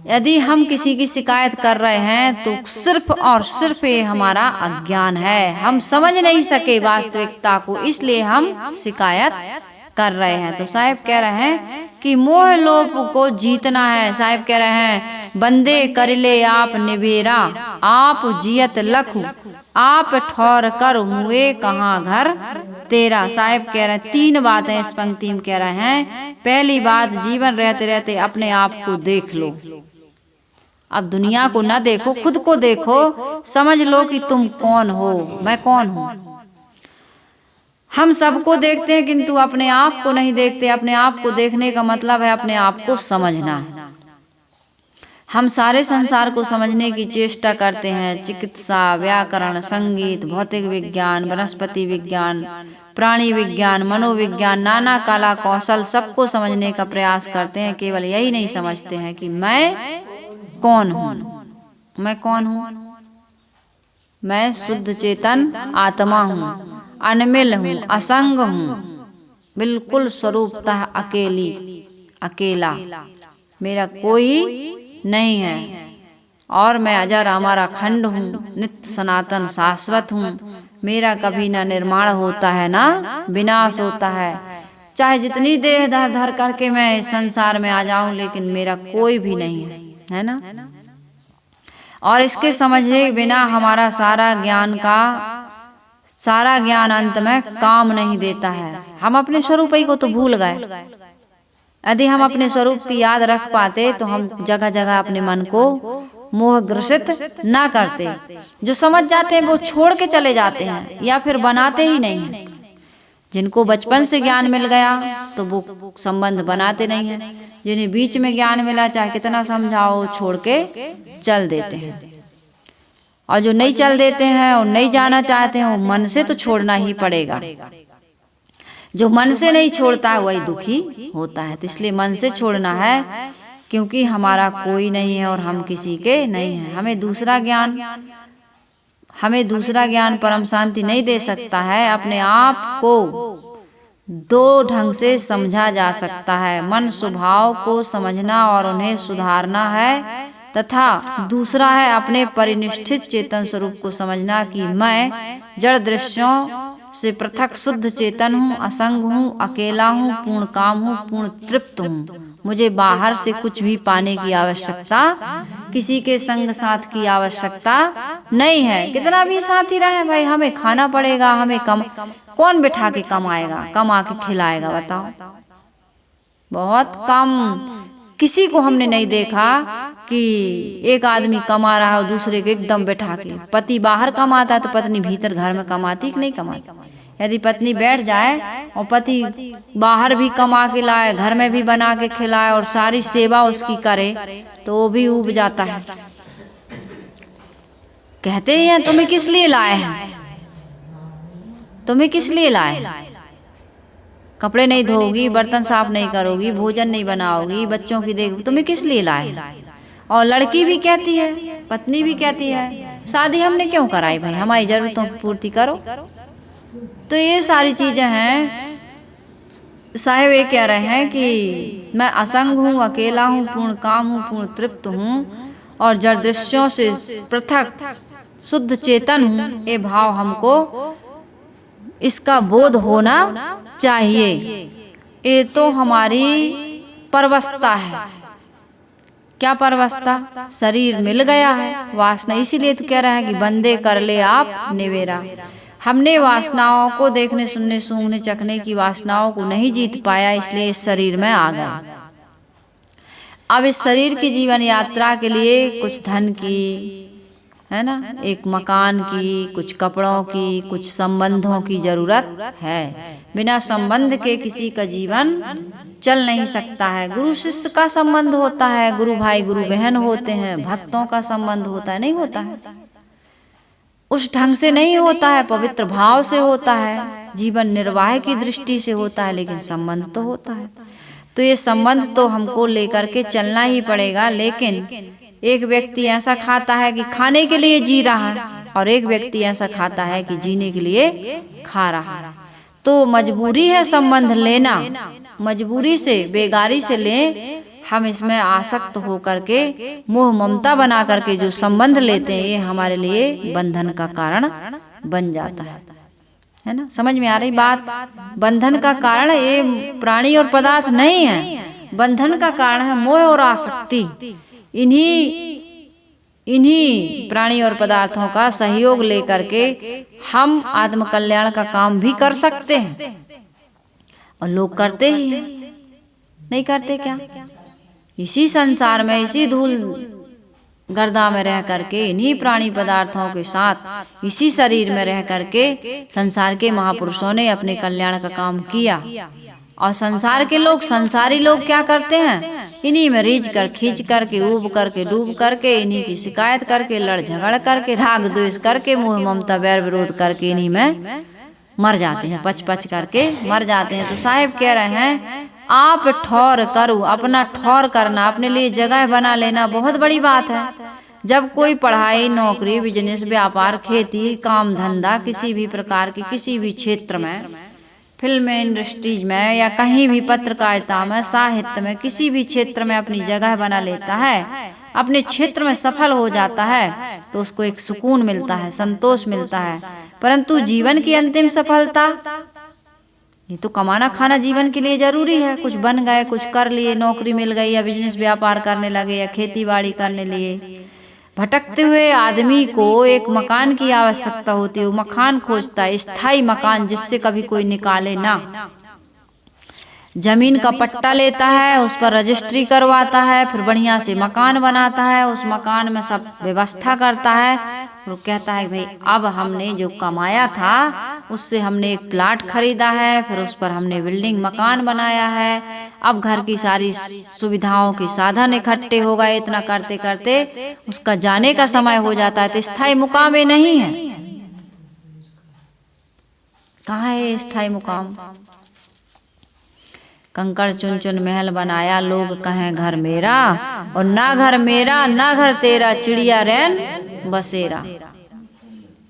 यदि हम किसी की शिकायत कर रहे हैं तो सिर्फ और सिर्फ ये हमारा अज्ञान है, हम समझ नहीं सके वास्तविकता को, इसलिए हम शिकायत कर रहे हैं। तो साहिब कह रहे हैं कि मोह लोभ को जीतना है। साहिब कह रहे हैं बंदे कर ले आप निबेरा, आप जियत लखु, आप ठौर कर मुए कहाँ घर तेरा। साहिब कह रहे हैं 3 बातें इस पंक्ति में कह रहे हैं। पहली बात, जीवन रहते रहते अपने आप को देख लो। अब दुनिया को ना देखो, खुद को देखो, समझ लो कि तुम कौन हो, मैं कौन हूँ। हम सबको देखते हैं किंतु अपने आप को नहीं देखते। अपने आप को देखने का मतलब है अपने आप को समझना। हम सारे संसार को समझने की चेष्टा करते हैं। चिकित्सा, व्याकरण, संगीत, भौतिक विज्ञान, वनस्पति विज्ञान, प्राणी विज्ञान, मनोविज्ञान, नाना कला कौशल, सबको समझने का प्रयास करते हैं। केवल यही नहीं समझते हैं कि मैं कौन हूँ। मैं कौन हूँ? मैं शुद्ध चेतन आत्मा हूँ, अनमिल हूँ, असंग हूँ, बिल्कुल स्वरूपतः अकेला, मेरा कोई नहीं है। और मैं अजर अमर अखंड हूँ, नित्य सनातन शाश्वत हूँ। मेरा कभी ना निर्माण होता है ना विनाश होता है। चाहे जितनी देह धर धर करके मैं इस संसार में आ जाऊं, लेकिन मेरा कोई भी नहीं है। है ना। और इसके समझे बिना हमारा सारा ज्ञान अंत में काम नहीं देता है। हम अपने स्वरूप ही को तो भूल गए। यदि हम अपने स्वरूप की याद रख पाते तो हम जगह जगह अपने मन को मोह ग्रसित ना करते। जो समझ जाते हैं वो छोड़ के चले जाते हैं या फिर बनाते ही नहीं हैं। जिनको बचपन से ज्ञान मिल गया तो वो संबंध बनाते नहीं हैं। जिन्हें बीच में ज्ञान मिला चाहे कितना समझाओ छोड़ के चल देते हैं। और जो नहीं चल देते हैं और नहीं जाना चाहते हैं वो मन से तो छोड़ना ही पड़ेगा। जो मन से नहीं छोड़ता है वही दुखी होता है। तो इसलिए मन से छोड़ना है, क्योंकि हमारा कोई नहीं है और हम किसी के नहीं हैं। हमें दूसरा ज्ञान परम शांति नहीं दे सकता है। अपने आप को दो ढंग से समझा जा सकता है। मन स्वभाव को समझना और उन्हें सुधारना है, तथा दूसरा है अपने परिनिष्ठित चेतन स्वरूप को समझना कि मैं जड़ दृश्यों से पृथक शुद्ध चेतन हूँ, असंग हूँ, अकेला हूँ, पूर्ण काम हूँ, पूर्ण तृप्त हूँ। मुझे बाहर से कुछ भी पाने की आवश्यकता, किसी के संग साथ की आवश्यकता नहीं है। कितना भी साथी रहे भाई, हमें खाना पड़ेगा। हमें कौन बिठा के कमाएगा, कमा के खिलाएगा बताओ। बहुत कम किसी को हमने नहीं देखा कि एक आदमी कमा रहा है और दूसरे को एकदम बैठा के। पति बाहर कमाता है तो पत्नी भीतर घर में कमाती कि नहीं कमाती। यदि पत्नी बैठ जाए और पति बाहर भी कमा के लाए, घर में भी बना के खिलाए और सारी सेवा उसकी करे तो वो भी ऊब जाता है। कहते हैं तुम्हें किस लिए लाए हैं, तुम्हें किस लिए लाए। कपड़े नहीं धोगी, बर्तन साफ नहीं करोगी, भोजन नहीं बनाओगी, बच्चों की देख, तुम्हें किस लिए लाए। और लड़की भी कहती है, पत्नी भी कहती है शादी हमने क्यों कराई भाई, हमारी जरूरतों की पूर्ति करो। तो ये सारी चीजें हैं। साहेब ये कह रहे हैं कि मैं असंग हूँ, अकेला हूँ, पूर्ण काम हूँ, पूर्ण तृप्त हूँ और जड़ दृश्यों से पृथक शुद्ध चेतन हूँ। ये भाव हमको इसका बोध होना चाहिए। ये तो हमारी परवस्था है। क्या परवस्था, शरीर मिल गया है, वासना। इसीलिए तो कह रहा है कि बंदे कर ले आप निवेरा। हमने वासनाओं को देखने, सुनने, सूंघने, चखने की वासनाओं को नहीं जीत पाया, इसलिए इस शरीर में आ गया। अब इस शरीर की जीवन यात्रा के लिए कुछ धन की, है ना, एक मकान की, कुछ कपड़ों की, कुछ संबंधों की जरूरत है। बिना संबंध के किसी का जीवन चल नहीं सकता है। गुरु शिष्य का संबंध होता है, गुरु भाई गुरु बहन होते हैं, भक्तों का संबंध होता है, नहीं होता है। उस ढंग से नहीं होता है, पवित्र भाव से होता है, जीवन निर्वाह की दृष्टि से होता है, लेकिन संबंध तो होता है। तो ये संबंध तो हमको लेकर के चलना ही पड़ेगा। लेकिन एक व्यक्ति ऐसा खाता है कि खाने के लिए जी रहा है और एक व्यक्ति ऐसा खाता है कि जीने के लिए खा रहा है। तो मजबूरी है संबंध लेना, मजबूरी से, बेगारी से ले। हम इसमें आसक्त हो करके, मोह ममता बना करके जो संबंध लेते हैं, ये हमारे लिए बंधन का कारण बन जाता है ना। समझ में आ रही बात। बंधन का कारण ये प्राणी और पदार्थ नहीं है, बंधन का कारण है मोह और आसक्ति। इन्हीं प्राणी और पदार्थों का सहयोग लेकर के हम आत्म कल्याण का काम भी कर सकते हैं। और लोग करते ही हैं, नहीं करते क्या। इसी संसार में, इसी धूल गर्दा में रह करके, इन्हीं प्राणी पदार्थों के साथ, इसी शरीर में रह करके संसार के महापुरुषों ने अपने कल्याण का काम किया। और संसार के लोग, संसारी लोग क्या करते हैं, इन्हीं में रीझ कर, खींच करके, ऊब करके, डूब करके, इन्हीं की शिकायत करके, लड़ झगड़ करके, राग द्वेष करके, मोह ममता बैर विरोध करके इन्हीं में मर जाते हैं, पच पच करके मर जाते हैं। तो साहिब कह रहे हैं आप ठौर करो, अपना ठौर करना, अपने लिए जगह बना लेना बहुत बड़ी बात है। जब कोई पढ़ाई, नौकरी, बिजनेस, व्यापार, खेती, काम धंधा, किसी भी प्रकार के किसी भी क्षेत्र में, फिल्म इंडस्ट्रीज में या कहीं भी पत्रकारिता में, साहित्य में, किसी भी क्षेत्र में अपनी जगह बना लेता है, अपने क्षेत्र में सफल हो जाता है, तो उसको एक सुकून मिलता है, संतोष मिलता है। परंतु जीवन की अंतिम सफलता ये तो कमाना खाना जीवन के लिए जरूरी है। कुछ बन गए, कुछ कर लिए, नौकरी मिल गई या बिजनेस व्यापार करने लगे या खेती बाड़ी करने लिए। भटकते हुए आदमी को एक मकान की आवश्यकता होती है। वो मकान खोजता है, स्थायी मकान जिससे कभी कोई निकाले ना। जमीन का पट्टा लेता है, उस पर रजिस्ट्री करवाता है, फिर बढ़िया से मकान बनाता है, उस मकान में सब व्यवस्था करता है। वो कहता है भाई अब हमने जो कमाया था उससे हमने एक प्लाट खरीदा है, फिर उस पर हमने बिल्डिंग मकान बनाया है। अब घर की सारी सुविधाओं के साधन इकट्ठे हो गए। इतना करते करते उसका जाने का समय हो जाता है। तो स्थायी मुकाम ये नहीं है। कहाँ है स्थायी मुकाम? कंकड़ चुन चुन महल बनाया, लोग कहें घर मेरा, और ना घर मेरा ना घर तेरा, चिड़िया रैन बसेरा।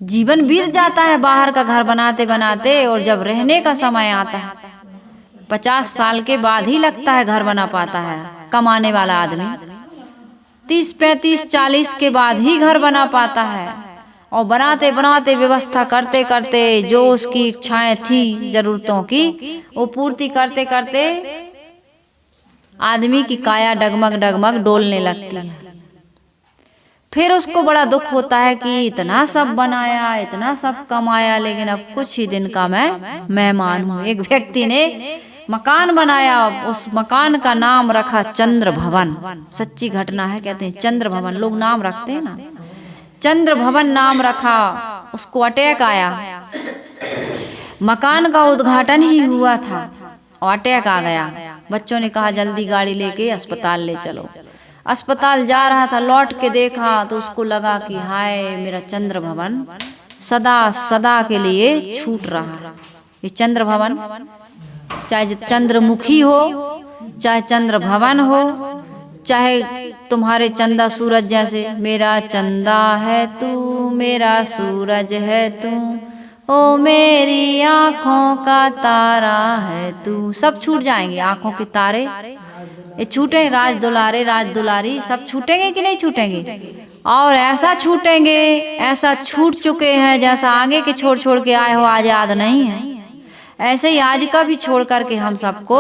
जीवन बीत जाता है बाहर का घर बनाते बनाते, और जब रहने का समय आता है 50 साल के बाद ही लगता है घर बना पाता है कमाने वाला आदमी। 30, 35, 40 के बाद ही घर बना पाता है। और बनाते बनाते व्यवस्था करते करते जो उसकी इच्छाएं थी जरूरतों की वो पूर्ति करते करते आदमी की काया डगमग डगमग डोलने लगती है। फिर उसको बड़ा दुख होता है कि इतना सब बनाया, इतना सब कमाया, लेकिन अब कुछ ही दिन का मैं मेहमान हूँ। एक व्यक्ति ने मकान बनाया, उस मकान का नाम रखा चंद्र भवन। सच्ची घटना है, कहते हैं चंद्र भवन, लोग नाम रखते हैं ना। चंद्र भवन नाम रखा, उसको अटैक आया। मकान का उद्घाटन ही हुआ था और अटैक आ गया। बच्चों ने कहा जल्दी गाड़ी लेके अस्पताल ले चलो। अस्पताल जा रहा था, लौट के देखा तो उसको लगा कि हाय मेरा चंद्र भवन सदा सदा के लिए छूट रहा। ये चंद्र भवन चाहे चंद्रमुखी हो, चाहे चंद्र भवन हो, चाहे तुम्हारे चंदा सूरज जैसे, मेरा चंदा है तू, मेरा सूरज है तू, ओ मेरी आँखों का तारा है तू, सब छूट जाएंगे। आँखों के तारे ये छूटे, राज दुलारे राज दुलारी सब छूटेंगे कि नहीं छूटेंगे? और ऐसा छूटेंगे, ऐसा छूट चुके हैं जैसा आगे के छोड़ छोड़ के आए हो आज याद नहीं है। ऐसे ही आज का भी छोड़ करके हम सबको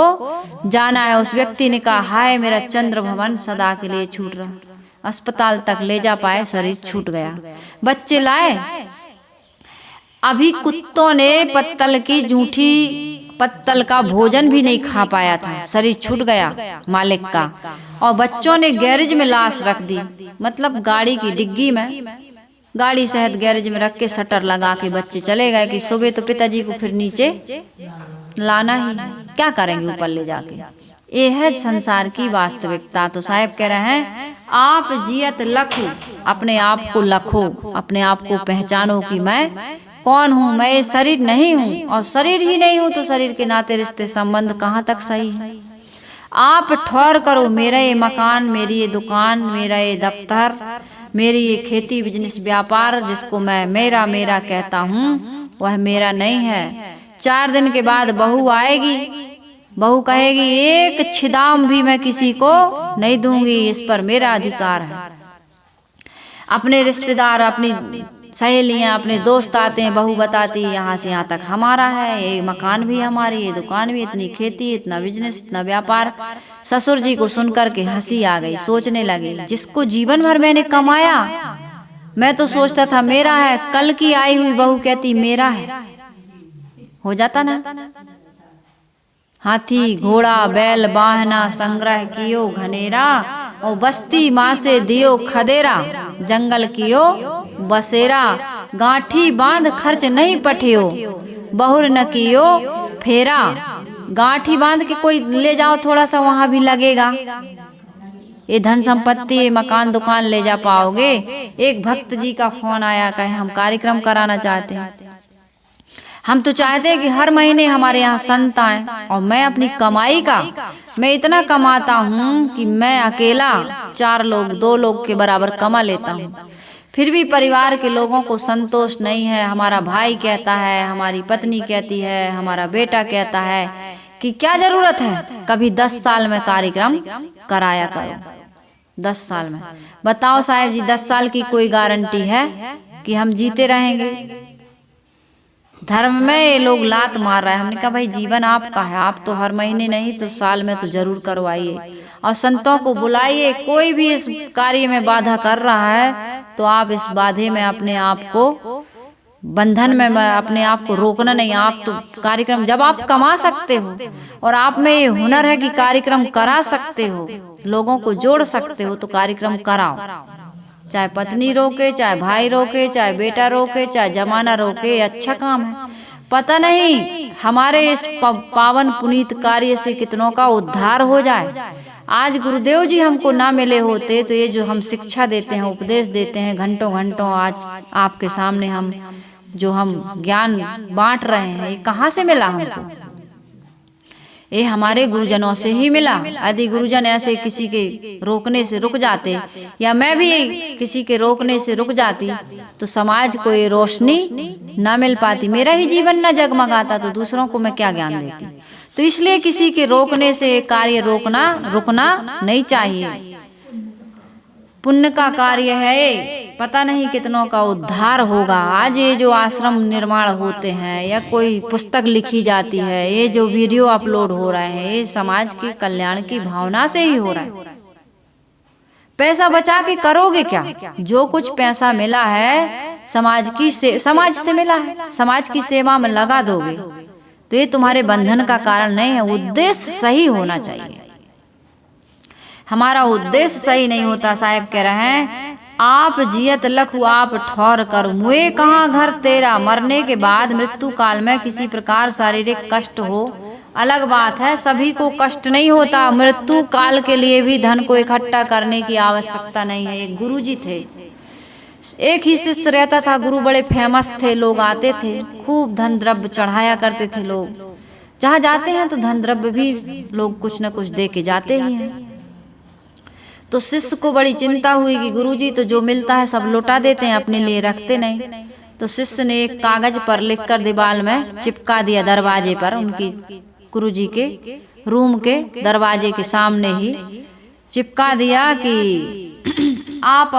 जाना है। उस व्यक्ति ने कहा हाय मेरा चंद्र भवन सदा के लिए छूट रहा। अस्पताल तक ले जा पाए, शरीर छूट गया। बच्चे लाए, अभी कुत्तों ने पत्तल की जूठी पत्तल का भोजन भी नहीं खा पाया था, शरीर छूट गया मालिक का। और बच्चों ने गैरेज में लाश रख दी, मतलब गाड़ी की डिग्गी में, गाड़ी सहित गैरेज में रख के शटर लगा के बच्चे चले गए कि सुबह तो पिताजी को फिर नीचे लाना ही, क्या करेंगे ऊपर ले जाके। ये है संसार की वास्तविकता। तो साहब कह रहे हैं आप जियत लखो, अपने आप को लखो, अपने आप को पहचानो कि मैं कौन हूँ। मैं ये शरीर नहीं हूँ, और शरीर ही नहीं हूँ तो शरीर के नाते रिश्ते संबंध कहाँ तक सही है। आप ठौर करो मेरा ये मकान, मेरी ये दुकान, मेरा ये दफ्तर, मेरी ये खेती बिजनेस व्यापार जिसको मैं मेरा मेरा कहता हूँ वह मेरा नहीं है। 4 दिन के बाद बहू आएगी, बहू कहेगी एक छिदाम भी मैं किसी को नहीं दूंगी, इस पर मेरा अधिकार है। अपने रिश्तेदार, अपनी सहेलियां, अपने दोस्त आते हैं, बहू बताती यहाँ से यहाँ तक हमारा है, ये मकान भी हमारी, ये दुकान भी, इतनी खेती, इतना बिजनेस, इतना व्यापार। ससुर जी को सुनकर के हंसी आ गई, सोचने लगे जिसको जीवन भर मैंने कमाया, मैं तो सोचता था मेरा है, कल की आई हुई बहू कहती मेरा है। हो जाता ना। हाथी घोड़ा बैल बाहना संग्रह कियो घनेरा, और बस्ती माँ से दियो खदेरा, जंगल कियो बसेरा, गांठी बांध खर्च नहीं पठियो, बहुर न कियो फेरा। गांठी बांध के कोई ले जाओ थोड़ा सा वहां भी लगेगा। ये धन संपत्ति मकान दुकान ले जा पाओगे। एक भक्त जी का फोन आया, कहे हम कार्यक्रम कराना चाहते हैं। हम तो चाहते हैं कि हर महीने हमारे यहाँ संत आए, और मैं अपनी कमाई का, मैं इतना कमाता हूँ कि मैं अकेला 4 लोग 2 लोग के बराबर कमा लेता हूँ, फिर भी परिवार के लोगों को संतोष नहीं है। हमारा भाई कहता है, हमारी पत्नी कहती है, हमारा बेटा कहता है कि क्या जरूरत है, कभी 10 साल में कार्यक्रम कराया करो। 10 साल में बताओ साहब जी, 10 साल की कोई गारंटी है कि हम जीते रहेंगे? धर्म में ये लोग लात मार रहे हैं। हमने कहा भाई जीवन आपका है, आप तो हर महीने नहीं तो साल में तो जरूर करवाइए और संतों को बुलाइए। कोई भी इस कार्य में बाधा कर रहा है तो आप इस बाधे में अपने आप को, बंधन में अपने आप को रोकना नहीं। आप तो कार्यक्रम जब आप कमा सकते हो और आप में ये हुनर है कि कार्यक्रम करा सकते हो, लोगों को जोड़ सकते हो, तो कार्यक्रम कराओ। चाहे पत्नी रोके, चाहे भाई रोके, चाहे बेटा रोके, चाहे जमाना रोके, अच्छा काम है। पता नहीं हमारे इस पावन पुनीत कार्य से कितनों का उद्धार हो जाए। आज गुरुदेव जी हमको ना मिले होते तो ये जो हम शिक्षा देते हैं, उपदेश देते हैं घंटों घंटों, आज आपके सामने हम जो हम ज्ञान बांट रहे हैं, ये कहाँ से मिला हमको? ये हमारे गुरुजनों से ही मिला। यदि गुरुजन ऐसे किसी के रोकने से रुक जाते या मैं भी किसी के रोकने से रुक जाती तो समाज को ये रोशनी ना मिल पाती, मेरा ही जीवन ना जगमगाता, तो दूसरों को मैं क्या ज्ञान देती। तो इसलिए किसी के रोकने से कार्य रुकना नहीं चाहिए। पुण्य का कार्य है, पता नहीं कितनों का उद्धार होगा। आज ये जो आश्रम निर्माण होते हैं या कोई पुस्तक लिखी जाती है, ये जो वीडियो अपलोड हो रहे हैं, ये समाज के कल्याण की भावना से ही हो रहा है। पैसा बचा के करोगे क्या? जो कुछ पैसा मिला है समाज से मिला है, समाज की सेवा में लगा दोगे तो ये तुम्हारे बंधन का कारण नहीं है। उद्देश्य सही होना चाहिए। हमारा उद्देश्य सही नहीं होता। साहब कह रहे हैं आप जियत लखु आप ठौर कर, मुए कहाँ घर तेरा। मरने के बाद मृत्यु काल में किसी प्रकार शारीरिक कष्ट हो अलग बात है, सभी को कष्ट नहीं होता। मृत्यु काल के लिए भी धन को इकट्ठा करने की आवश्यकता नहीं है। एक गुरु जी थे, एक ही शिष्य रहता था, गुरु बड़े फेमस थे, लोग आते थे, खूब धन द्रव्य चढ़ाया करते थे। लोग जहाँ जाते हैं तो धन द्रव्य भी लोग कुछ न कुछ दे के जाते ही हैं। तो शिष्य को बड़ी चिंता हुई कि गुरुजी तो जो मिलता है सब लौटा देते हैं, अपने लिए रखते नहीं। तो शिष्य ने एक कागज पर लिखकर दीवार में चिपका दिया, दरवाजे पर, उनकी गुरुजी के रूम के दरवाजे के सामने ही चिपका दिया कि आप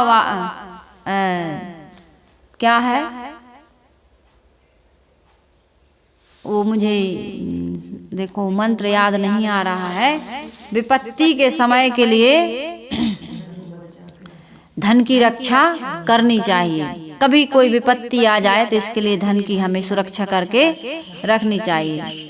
क्या है वो, मुझे देखो मंत्र याद नहीं आ रहा है। विपत्ति के समय के लिए धन की रक्षा करनी चाहिए। कभी कोई विपत्ति आ जाए तो इसके लिए धन की हमें सुरक्षा करके रखनी चाहिए।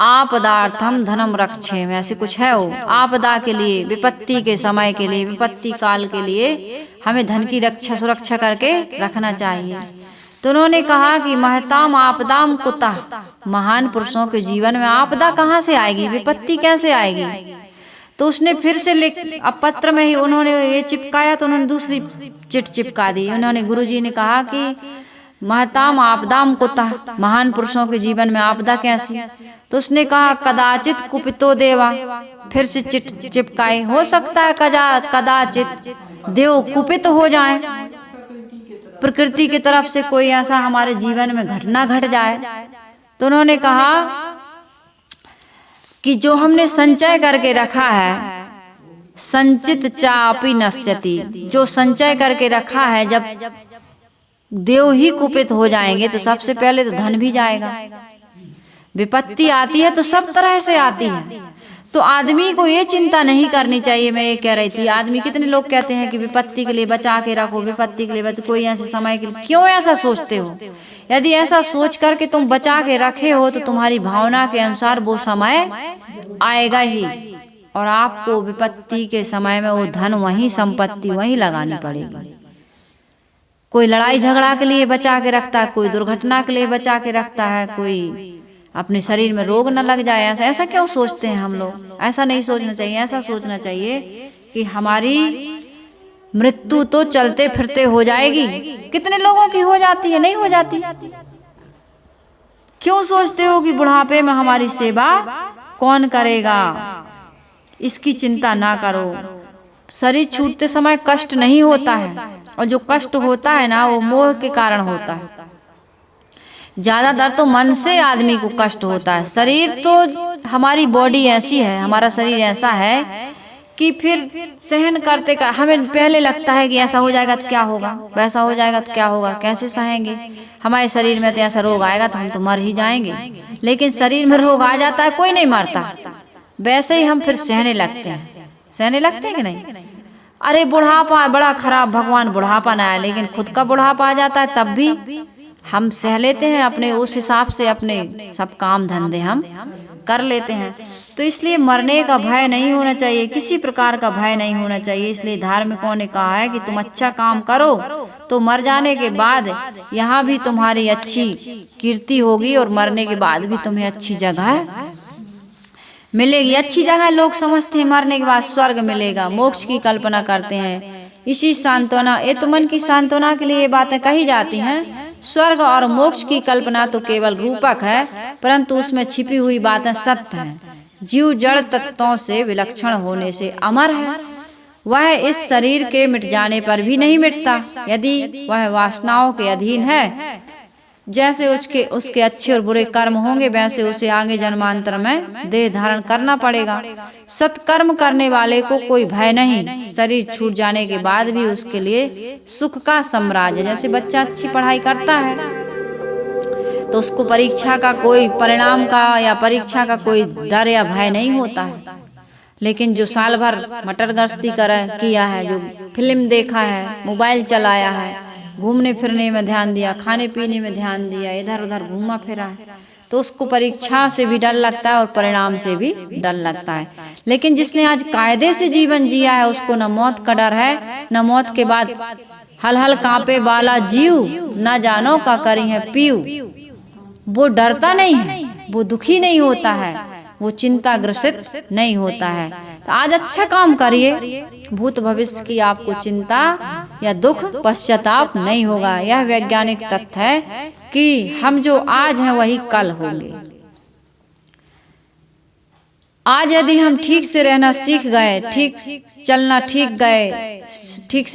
आपदार्थम धनम रक्षे, ऐसे कुछ है वो। आपदा के लिए, विपत्ति के समय के लिए, विपत्ति काल के लिए हमें धन की रक्षा सुरक्षा करके रखना चाहिए। तो उन्होंने कहा कि महताम आपदाम कुतः, महान पुरुषों के जीवन में आपदा कहाँ से आएगी, विपत्ति कैसे आएगी। तो उसने फिर से अब पत्र में ही उन्होंने ये चिपकाया तो उन्होंने दूसरी चिट चिपका दी। उन्होंने गुरुजी ने कहा कि महताम आपदाम कुतः, महान पुरुषों के जीवन में आपदा कैसी। तो उसने कहा कदाचित कुपितो देवा, फिर से चिट चिपकाए। हो सकता है कदाचित देव कुपित हो जाए, प्रकृति की तरफ से कोई ऐसा हमारे जीवन में घटना घट जाए। तो उन्होंने कहा कि जो हमने संचय करके रखा है, संचित चापी नश्यति, जो संचय करके रखा है, जब देव ही कुपित हो जाएंगे तो सबसे पहले तो धन भी जाएगा। विपत्ति आती है तो सब तरह से आती है, तो आदमी को ये चिंता नहीं करनी चाहिए। मैं ये कह रही थी, आदमी कितने लोग कहते हैं कि विपत्ति के लिए बचा के रखो, विपत्ति के लिए कोई ऐसे समय के लिए, क्यों ऐसा सोचते हो? यदि ऐसा सोच करके तुम बचा के रखे हो तो तुम्हारी भावना के अनुसार वो समय आएगा ही, और आपको विपत्ति के समय में वो धन वही संपत्ति वही लगानी पड़ेगी। कोई लड़ाई झगड़ा के लिए बचा के रखता है, कोई दुर्घटना के लिए बचा के रखता है, कोई अपने शरीर में रोग न लग जाए। ऐसा क्यों सोचते हैं हम लोग? ऐसा नहीं सोचना चाहिए। ऐसा सोचना चाहिए कि हमारी मृत्यु तो चलते फिरते हो जाएगी। कितने लोगों की हो जाती है, नहीं हो जाती। क्यों सोचते हो कि बुढ़ापे में हमारी सेवा कौन करेगा? इसकी चिंता ना करो। शरीर छूटते समय कष्ट नहीं होता है, और जो कष्ट होता है ना वो मोह के कारण होता है। ज्यादातर तो मन से आदमी को कष्ट होता है। शरीर तो हमारी बॉडी ऐसी है, हमारा शरीर ऐसा है कि फिर सहन करते का हमें पहले लगता है कि ऐसा हो जाएगा तो क्या होगा, वैसा हो जाएगा तो क्या होगा, कैसे सहेंगे। हमारे शरीर में तो ऐसा रोग आएगा तो हम तो मर ही जाएंगे, लेकिन शरीर में रोग आ जाता है कोई नहीं मरता। वैसे ही हम फिर सहने लगते हैं कि नहीं। अरे बुढ़ापा बड़ा खराब, भगवान बुढ़ापा ना आए, लेकिन खुद का बुढ़ापा आ जाता है तब भी हम सह लेते हैं, अपने उस हिसाब से अपने सब काम धंधे हम कर लेते हैं। तो इसलिए मरने का भय नहीं होना चाहिए, किसी प्रकार का भय नहीं होना चाहिए। इसलिए धार्मिकों ने कहा है कि तुम अच्छा काम करो तो मर जाने के बाद यहाँ भी तुम्हारी अच्छी कीर्ति होगी और मरने के बाद भी तुम्हें अच्छी जगह मिलेगी। अच्छी जगह लोग समझते हैं मरने के बाद स्वर्ग मिलेगा, मोक्ष की कल्पना करते हैं। इसी सांत्वना, ये तो मन की सांत्वना के लिए ये बातें कही जाती हैं। स्वर्ग और मोक्ष की कल्पना तो केवल रूपक है, परंतु उसमें छिपी हुई बातें सत्य हैं। जीव जड़ तत्वों से विलक्षण होने से अमर है, वह इस शरीर के मिट जाने पर भी नहीं मिटता। यदि वह वासनाओं के अधीन है, जैसे उसके अच्छे और बुरे कर्म होंगे, वैसे उसे आगे जन्मांतर में देह धारण करना पड़ेगा। सत्कर्म करने वाले को कोई भय नहीं, शरीर छूट जाने के बाद भी उसके लिए सुख का साम्राज्य। जैसे बच्चा अच्छी पढ़ाई करता है तो उसको परीक्षा का कोई परिणाम का या परीक्षा का कोई डर या भय नहीं होता है। लेकिन जो साल भर मटर गश्ती किया है, जो फिल्म देखा है, मोबाइल चलाया है, घूमने फिरने में ध्यान दिया, खाने पीने में ध्यान दिया, इधर उधर घूमा फिरा है, तो उसको परीक्षा से भी डर लगता है और परिणाम से भी डर लगता है। लेकिन जिसने आज कायदे से जीवन जिया है, उसको न मौत का डर है, न मौत के बाद हल हल कांपे वाला जीव, न जानो का करी है पीऊ। वो डरता नहीं है, वो दुखी नहीं होता है, वो चिंता ग्रसित नहीं होता है। तो आज अच्छा काम करिए, भूत भविष्य की आपको चिंता या दुख पश्चाताप नहीं होगा। यह वैज्ञानिक तथ्य है कि हम जो आज हैं वही कल होंगे। आज यदि हम ठीक से रहना सीख गए, ठीक से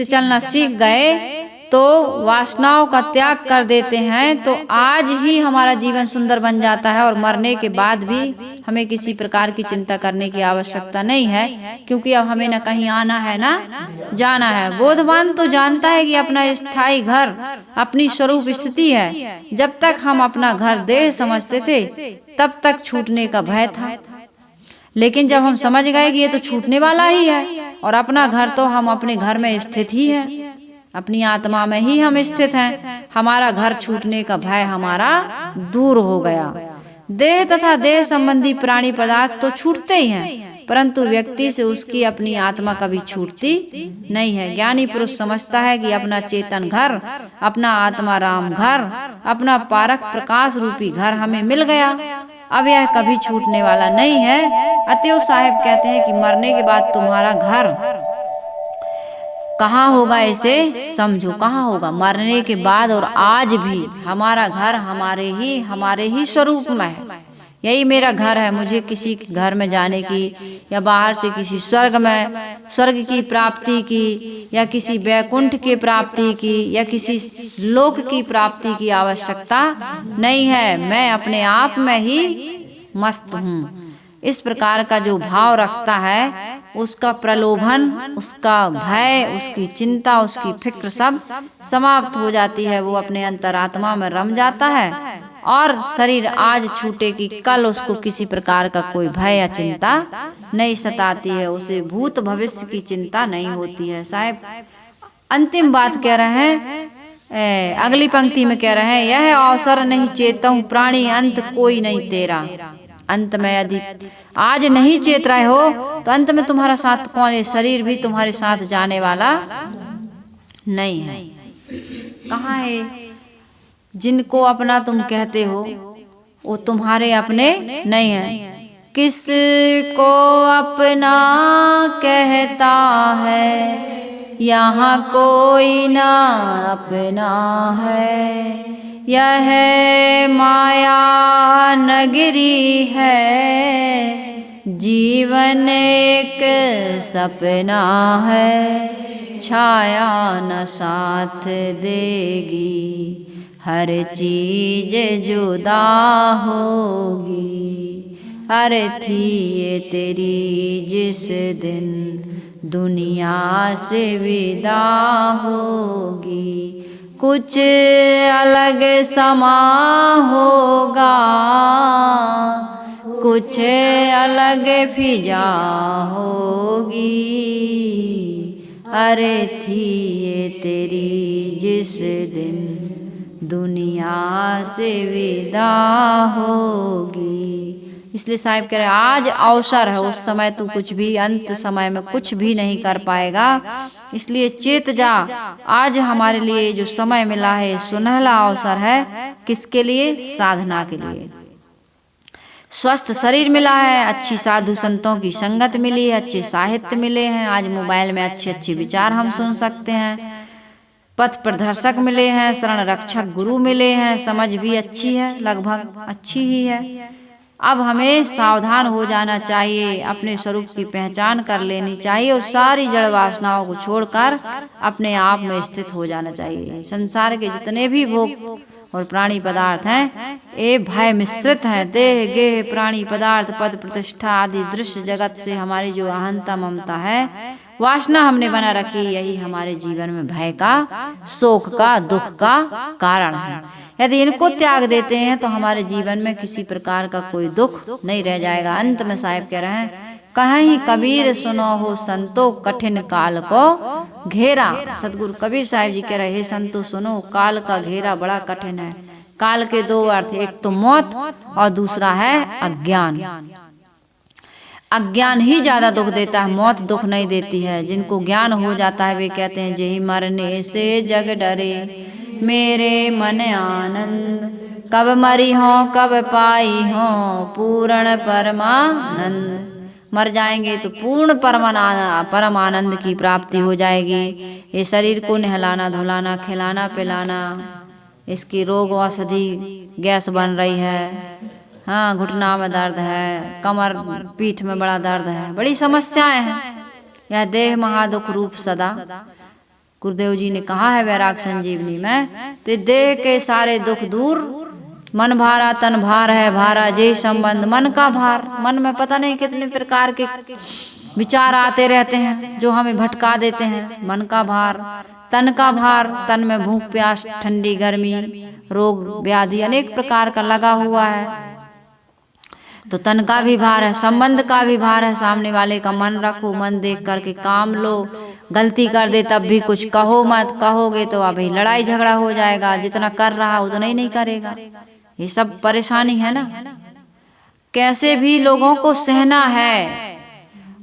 चलना सीख गए, तो वासनाओं का त्याग कर देते हैं, तो आज ही हमारा जीवन सुंदर बन जाता है और मरने के बाद भी हमें किसी प्रकार की चिंता करने की आवश्यकता नहीं है, क्योंकि अब हमें न कहीं आना है ना जाना है। बोधवान तो जानता है कि अपना स्थायी घर अपनी स्वरूप स्थिति है। जब तक हम अपना घर देह समझते थे तब तक छूटने का भय था, लेकिन जब हम समझ गए कि ये तो छूटने वाला ही है और अपना घर तो हम अपने घर में स्थित ही है, अपनी आत्मा में ही हम स्थित हैं, हमारा घर छूटने का भय हमारा दूर हो गया। देह तथा देह संबंधी प्राणी पदार्थ तो छूटते ही हैं, परंतु व्यक्ति से उसकी अपनी आत्मा कभी छूटती नहीं है। ज्ञानी पुरुष समझता है कि अपना चेतन घर, अपना आत्मा राम घर, अपना पारक प्रकाश रूपी घर हमें मिल गया, अब यह कभी छूटने वाला नहीं है। अतएव साहेब कहते हैं कि मरने के बाद तुम्हारा घर कहाँ होगा, इसे समझो। कहाँ होगा? मरने के बाद और आज भी हमारा घर हमारे ही स्वरूप में है। यही मेरा घर है। मुझे किसी घर में जाने की या बाहर से किसी स्वर्ग की प्राप्ति की या किसी वैकुंठ की प्राप्ति की या किसी लोक की प्राप्ति की आवश्यकता नहीं है। मैं अपने आप में ही मस्त हूँ। इस प्रकार का जो भाव रखता है, उसका प्रलोभन, उसका भय, उसकी चिंता, उसकी फिक्र सब समाप्त हो जाती है। वो अपने अंतरात्मा में रम जाता है और शरीर आज छूटे कि कल उसको किसी प्रकार का कोई भय या चिंता नहीं सताती है। उसे भूत भविष्य की चिंता नहीं होती है। साहब अंतिम बात कह रहे हैं, अगली पंक्ति में कह रहे हैं, यह अवसर नहीं चेतऊं प्राणी अंत कोई नहीं तेरा। अंत में यदि आज नहीं चेत रहे हो तो अंत में तुम्हारा साथ कौन है? शरीर भी तुम्हारे साथ जाने वाला नहीं है। कहाँ है? जिनको अपना तुम कहते हो वो तुम्हारे अपने नहीं है। किसको अपना कहता है, यहाँ कोई ना अपना है। यह माया नगरी है, जीवन एक सपना है। छाया न साथ देगी, हर चीज जुदा होगी। अर्थी ये तेरी जिस दिन दुनिया से विदा होगी। कुछ अलग समा होगा, कुछ अलग फिजा होगी। अरे थी ये तेरी जिस दिन दुनिया से विदा होगी। इसलिए साहिब कह रहे आज अवसर है, उस समय तू कुछ भी, अंत समय में कुछ भी नहीं कर पाएगा। इसलिए चेत जा, आज हमारे लिए जो समय मिला है सुनहला अवसर है। किसके लिए? साधना के लिए। स्वस्थ शरीर मिला है, अच्छी साधु संतों की संगत मिली है, अच्छे साहित्य मिले हैं। आज मोबाइल में अच्छे अच्छे विचार हम सुन सकते हैं। पथ प्रदर्शक मिले हैं, शरण रक्षक गुरु मिले हैं। समझ भी अच्छी है, लगभग अच्छी ही है। अब हमें सावधान हो जाना चाहिए, अपने स्वरूप की पहचान कर लेनी चाहिए और सारी जड़ वासनाओं को छोड़कर अपने आप में स्थित हो जाना चाहिए। संसार के जितने भी भोग और प्राणी पदार्थ हैं ये भय मिश्रित हैं। देह गेह प्राणी पदार्थ पद प्रतिष्ठा आदि दृश्य जगत से हमारी जो अहंता ममता है, वासना हमने बना रखी, यही हमारे जीवन में भय का, शोक का, दुख का कारण है। यदि इनको त्याग देते हैं तो हमारे जीवन में किसी प्रकार का कोई दुख नहीं रह जाएगा। अंत में साहिब कह रहे हैं, कहीं कबीर सुनो हो संतो कठिन काल को घेरा। सतगुरु कबीर साहिब जी कह रहे हैं, संतो सुनो, काल का घेरा बड़ा कठिन है। काल के दो अर्थ, एक तो मौत और दूसरा है अज्ञान। अज्ञान ही ज्यादा दुख देता है, मौत दुख नहीं देती है। जिनको ज्ञान हो जाता है वे कहते हैं, जेहि मरने से जग डरे मेरे मन आनंद। कब मरी हो कब पाई हो पूर्ण परमानंद। मर जाएंगे तो पूर्ण परम आनंद की प्राप्ति हो जाएगी। ये शरीर को नहलाना धुलाना खिलाना पिलाना, इसकी रोग औषधि गैस बन रही है, हाँ घुटना में दर्द है, कमर पीठ में बड़ा दर्द है, बड़ी समस्याएं हैं। यह देह महादुख रूप सदा, गुरुदेव जी ने कहा है वैराग संजीवनी में, तो देह के सारे दुख दूर। मन भारा तन भार है भारा, जे संबंध मन का भार। मन में पता नहीं कितने प्रकार के विचार आते रहते हैं जो हमें भटका देते हैं। मन का भार, तन का भार, तन में भूख प्यास ठंडी गर्मी रोग व्याधि अनेक प्रकार का लगा हुआ है, तो तन का भी भार है, संबंध का भी भार है। सामने वाले का मन रखो, मन देख करके काम लो। गलती कर दे तब भी कुछ कहो मत, कहोगे तो अभी लड़ाई झगड़ा हो जाएगा। जितना कर रहा उतना ही नहीं करेगा। ये सब परेशानी है ना। कैसे भी लोगों को सहना है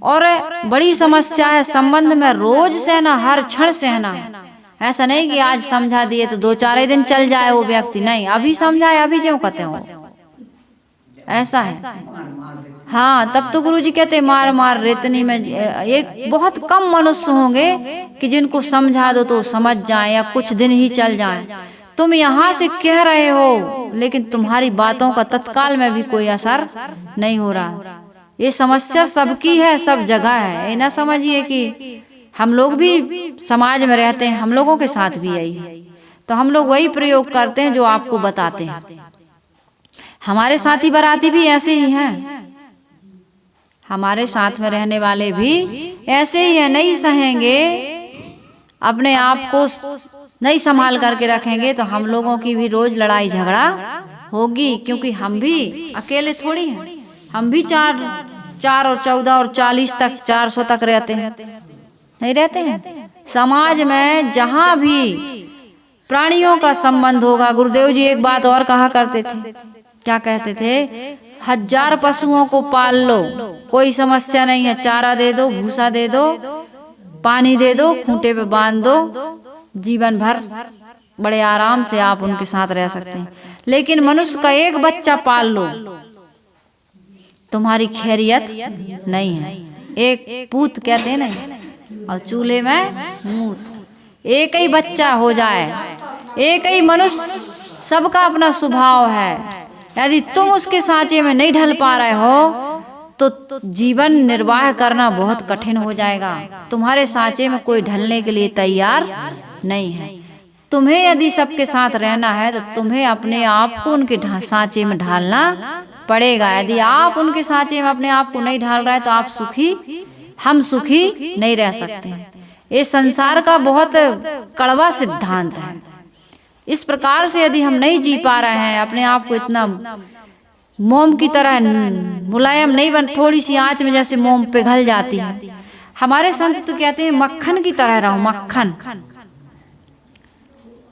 और बड़ी समस्या है संबंध में, रोज सहना, हर क्षण सहना। ऐसा नहीं कि आज समझा दिए तो 2-4 दिन चल जाए वो व्यक्ति, नहीं, अभी समझाए अभी जो कहते हो, ऐसा है। हाँ, तब तो गुरुजी कहते मार मार रेतनी में। एक बहुत कम मनुष्य होंगे कि जिनको समझा दो तो समझ जाए या कुछ दिन ही चल जाए। तुम यहाँ से कह रहे हो लेकिन तुम्हारी बातों का तत्काल में भी कोई असर नहीं हो रहा। ये समस्या सबकी है, सब जगह है। ये ना समझिए कि हम लोग भी समाज में रहते हैं, हम लोगों के साथ भी यही है, तो हम लोग वही प्रयोग करते हैं जो आपको बताते हैं। हमारे साथी बाराती भी ऐसे ही हैं, हमारे साथ में रहने वाले भी ऐसे ही हैं। नहीं सहेंगे, अपने आप को नहीं संभाल करके रखेंगे तो हम लोगों की भी रोज लड़ाई झगड़ा होगी। क्योंकि हम भी अकेले थोड़ी हैं, हम भी 4 और 14 और 40 तक 400 तक रहते हैं, नहीं रहते हैं। समाज में जहाँ भी प्राणियों का संबंध होगा, गुरुदेव जी एक बात और कहा करते थे, क्या कहते थे, 1000 पशुओं को पाल लो, कोई समस्या नहीं है। चारा दे दो, भूसा दे दो, पानी दे दो, खूंटे पे बांध दो, जीवन भर बड़े आराम से आप उनके साथ रह सकते हैं। लेकिन मनुष्य का एक बच्चा पाल लो, तुम्हारी खैरियत नहीं है। एक पूत कहते हैं नहीं, और चूल्हे में मूत। एक ही बच्चा हो जाए, एक ही मनुष्य, सबका अपना स्वभाव है। यदि तुम उसके सांचे में नहीं ढल पा रहे हो तो जीवन निर्वाह करना बहुत कठिन हो जाएगा। तुम्हारे सांचे में कोई ढलने के लिए तैयार नहीं है। तुम्हें यदि सबके साथ रहना है तो तुम्हें अपने आप को उनके सांचे में ढालना पड़ेगा। यदि आप उनके सांचे में अपने आप को नहीं ढाल रहे तो आप सुखी, हम सुखी नहीं रह सकते हैं। ये संसार का बहुत कड़वा सिद्धांत है। इस प्रकार से यदि हम नहीं जी पा रहे हैं, अपने आप को इतना मोम की तरह मुलायम नहीं बन, थोड़ी सी आंच में जैसे मोम पिघल जाती है, हमारे संत तो कहते हैं मक्खन की तरह रहो, मक्खन,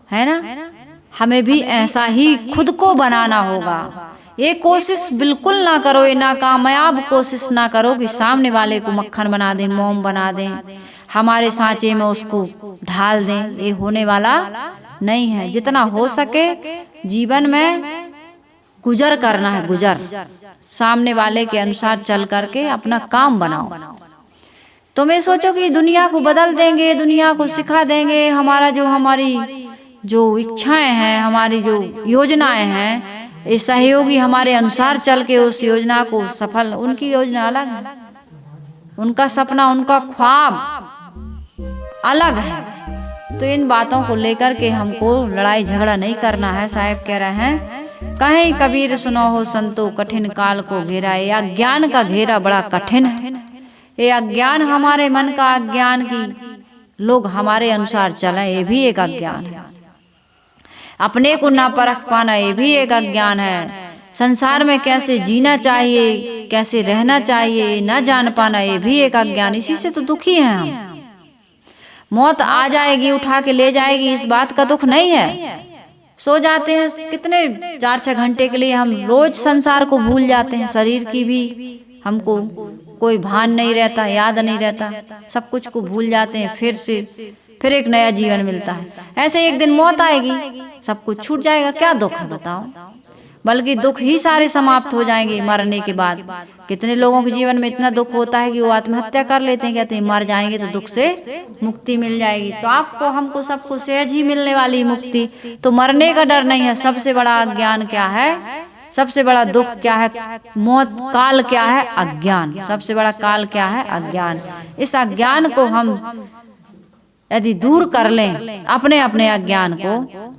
है ना। हमें भी ऐसा ही खुद को बनाना होगा। ये कोशिश बिल्कुल ना करो, ये नाकामयाब कोशिश ना करो कि सामने वाले को मक्खन बना दें, मोम बना दें, हमारे सांचे में उसको ढाल दें। ये होने वाला नहीं है। जितना हो सके जीवन में गुजर करना है, गुजर, सामने वाले के अनुसार चल करके अपना काम बनाओ। तो मैं सोचो कि दुनिया को बदल देंगे, दुनिया को सिखा देंगे, हमारी जो इच्छाएं हैं, हमारी जो योजनाएं हैं, ये सहयोगी हमारे अनुसार चल के उस योजना को सफल, उनकी योजना अलग है, उनका सपना, उनका ख्वाब अलग है। तो इन बातों को लेकर के हमको लड़ाई झगड़ा नहीं करना है। साहब कह रहे हैं, कहीं कबीर सुनो हो संतो कठिन काल को घेरा। ये अज्ञान का घेरा बड़ा कठिन है। ये अज्ञान, हमारे मन का अज्ञान की लोग हमारे अनुसार चले, ये भी एक अज्ञान है। अपने को ना परख पाना, ये भी एक अज्ञान है। संसार में कैसे जीना चाहिए, कैसे रहना चाहिए, न जान पाना, ये भी एक अज्ञान। इसी से तो दुखी हैं हम। मौत आ जाएगी, उठा के ले जाएगी, इस बात का दुख नहीं है। सो जाते हैं कितने 4-6 घंटे के लिए, हम रोज संसार को भूल जाते हैं। शरीर की भी हमको कोई भान नहीं रहता, याद नहीं रहता, सब कुछ को भूल जाते हैं। फिर एक नया जीवन मिलता है। ऐसे एक दिन मौत आएगी, सब कुछ छूट जाएगा, क्या दुख है बताओ। बल्कि दुख ही सारे समाप्त हो जाएंगे मरने के बाद। कितने लोगों के जीवन में इतना दुख होता है कि वो आत्महत्या कर लेते हैं, कहते हैं मर जाएंगे तो दुख से मुक्ति मिल जाएगी। तो आपको, हमको, सबको सहज ही मिलने वाली मुक्ति, तो मरने का डर नहीं है। सबसे बड़ा अज्ञान क्या है, सबसे बड़ा दुख क्या है, मौत काल क्या है, अज्ञान। सबसे बड़ा काल क्या है, अज्ञान। इस अज्ञान को हम यदि दूर कर लें, अपने अपने अज्ञान को,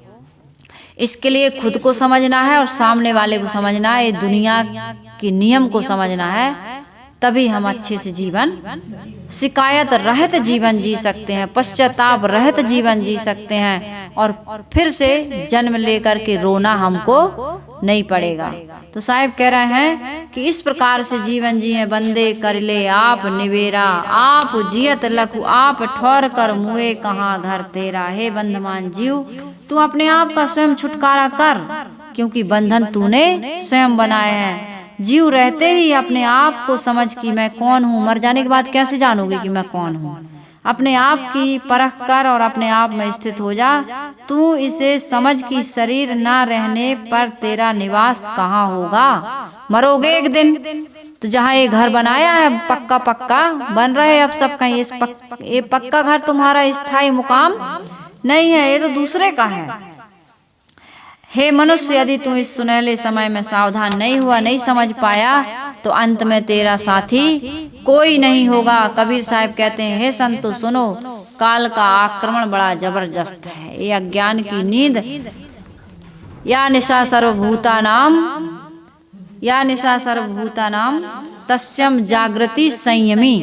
इसके लिए खुद को समझना है और सामने वाले को समझना है, दुनिया के नियम को समझना है, तभी हम अच्छे से जीवन, शिकायत रहित जीवन जी सकते हैं, पश्चाताप रहित जीवन जी सकते हैं, और फिर से जन्म लेकर के रोना हमको नहीं पड़ेगा। तो साहिब कह रहे हैं कि इस प्रकार से जीवन जिए बंदे कर ले आप निवेरा। आप जियत लखु आप ठौर कर मुए कहाँ घर तेरा। हे बंधमान जीव, तू अपने आप का स्वयं छुटकारा कर, क्योंकि बंधन तूने स्वयं बनाए हैं। जीव रहते ही अपने आप को समझ कि मैं कौन हूँ। मर जाने के बाद कैसे जानोगे कि मैं कौन हूँ। अपने आप की परख कर और अपने आप में स्थित हो जा। तू इसे समझ कि शरीर ना रहने पर तेरा निवास कहाँ होगा। मरोगे एक दिन, तो जहाँ ये घर बनाया है पक्का पक्का बन रहे अब सब कहीं, ये पक्का घर तुम्हारा स्थायी मुकाम नहीं है, ये तो दूसरे का है। हे मनुष्य, यदि तू इस सुनहले समय में सावधान नहीं हुआ, नहीं समझ पाया, तो अंत में तेरा साथी कोई नहीं होगा। कबीर साहब कहते हैं, हे संतो सुनो, काल का आक्रमण बड़ा जबरदस्त है। ये अज्ञान की नींद, या निशा सर्वभूतानाम तस्यम जागृति संयमी।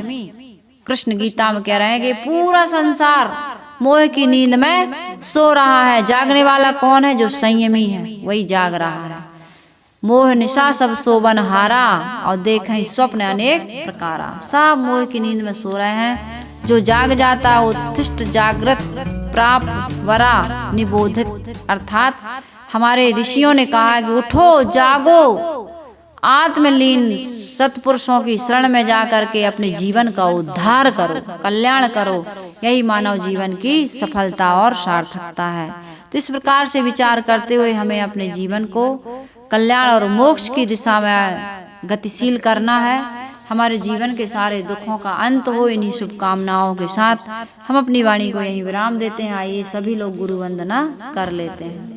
कृष्ण गीता में कह रहे हैं कि पूरा संसार मोह की नींद में सो रहा है। जागने वाला कौन है? जो संयमी है, वही जाग रहा है। मोह निशा सब सोबन हारा, और देखें स्वप्न अनेक प्रकारा। सब मोह की नींद में सो रहे हैं। जो जाग जाता उत्तिष्ठ जागृत प्राप्त वरा निबोधित। अर्थात हमारे ऋषियों ने कहा कि उठो, जागो, आत्मलीन सत्पुरुषों की शरण में जाकर के अपने जीवन का उद्धार करो, कल्याण करो। यही मानव जीवन की सफलता और सार्थकता है। तो इस प्रकार से विचार करते हुए हमें अपने जीवन को कल्याण और मोक्ष की दिशा में गतिशील करना है। हमारे जीवन के सारे दुखों का अंत हो। इन्हीं शुभकामनाओं के साथ हम अपनी वाणी को यहीं विराम देते हैं। आइए सभी लोग गुरु वंदना कर लेते हैं।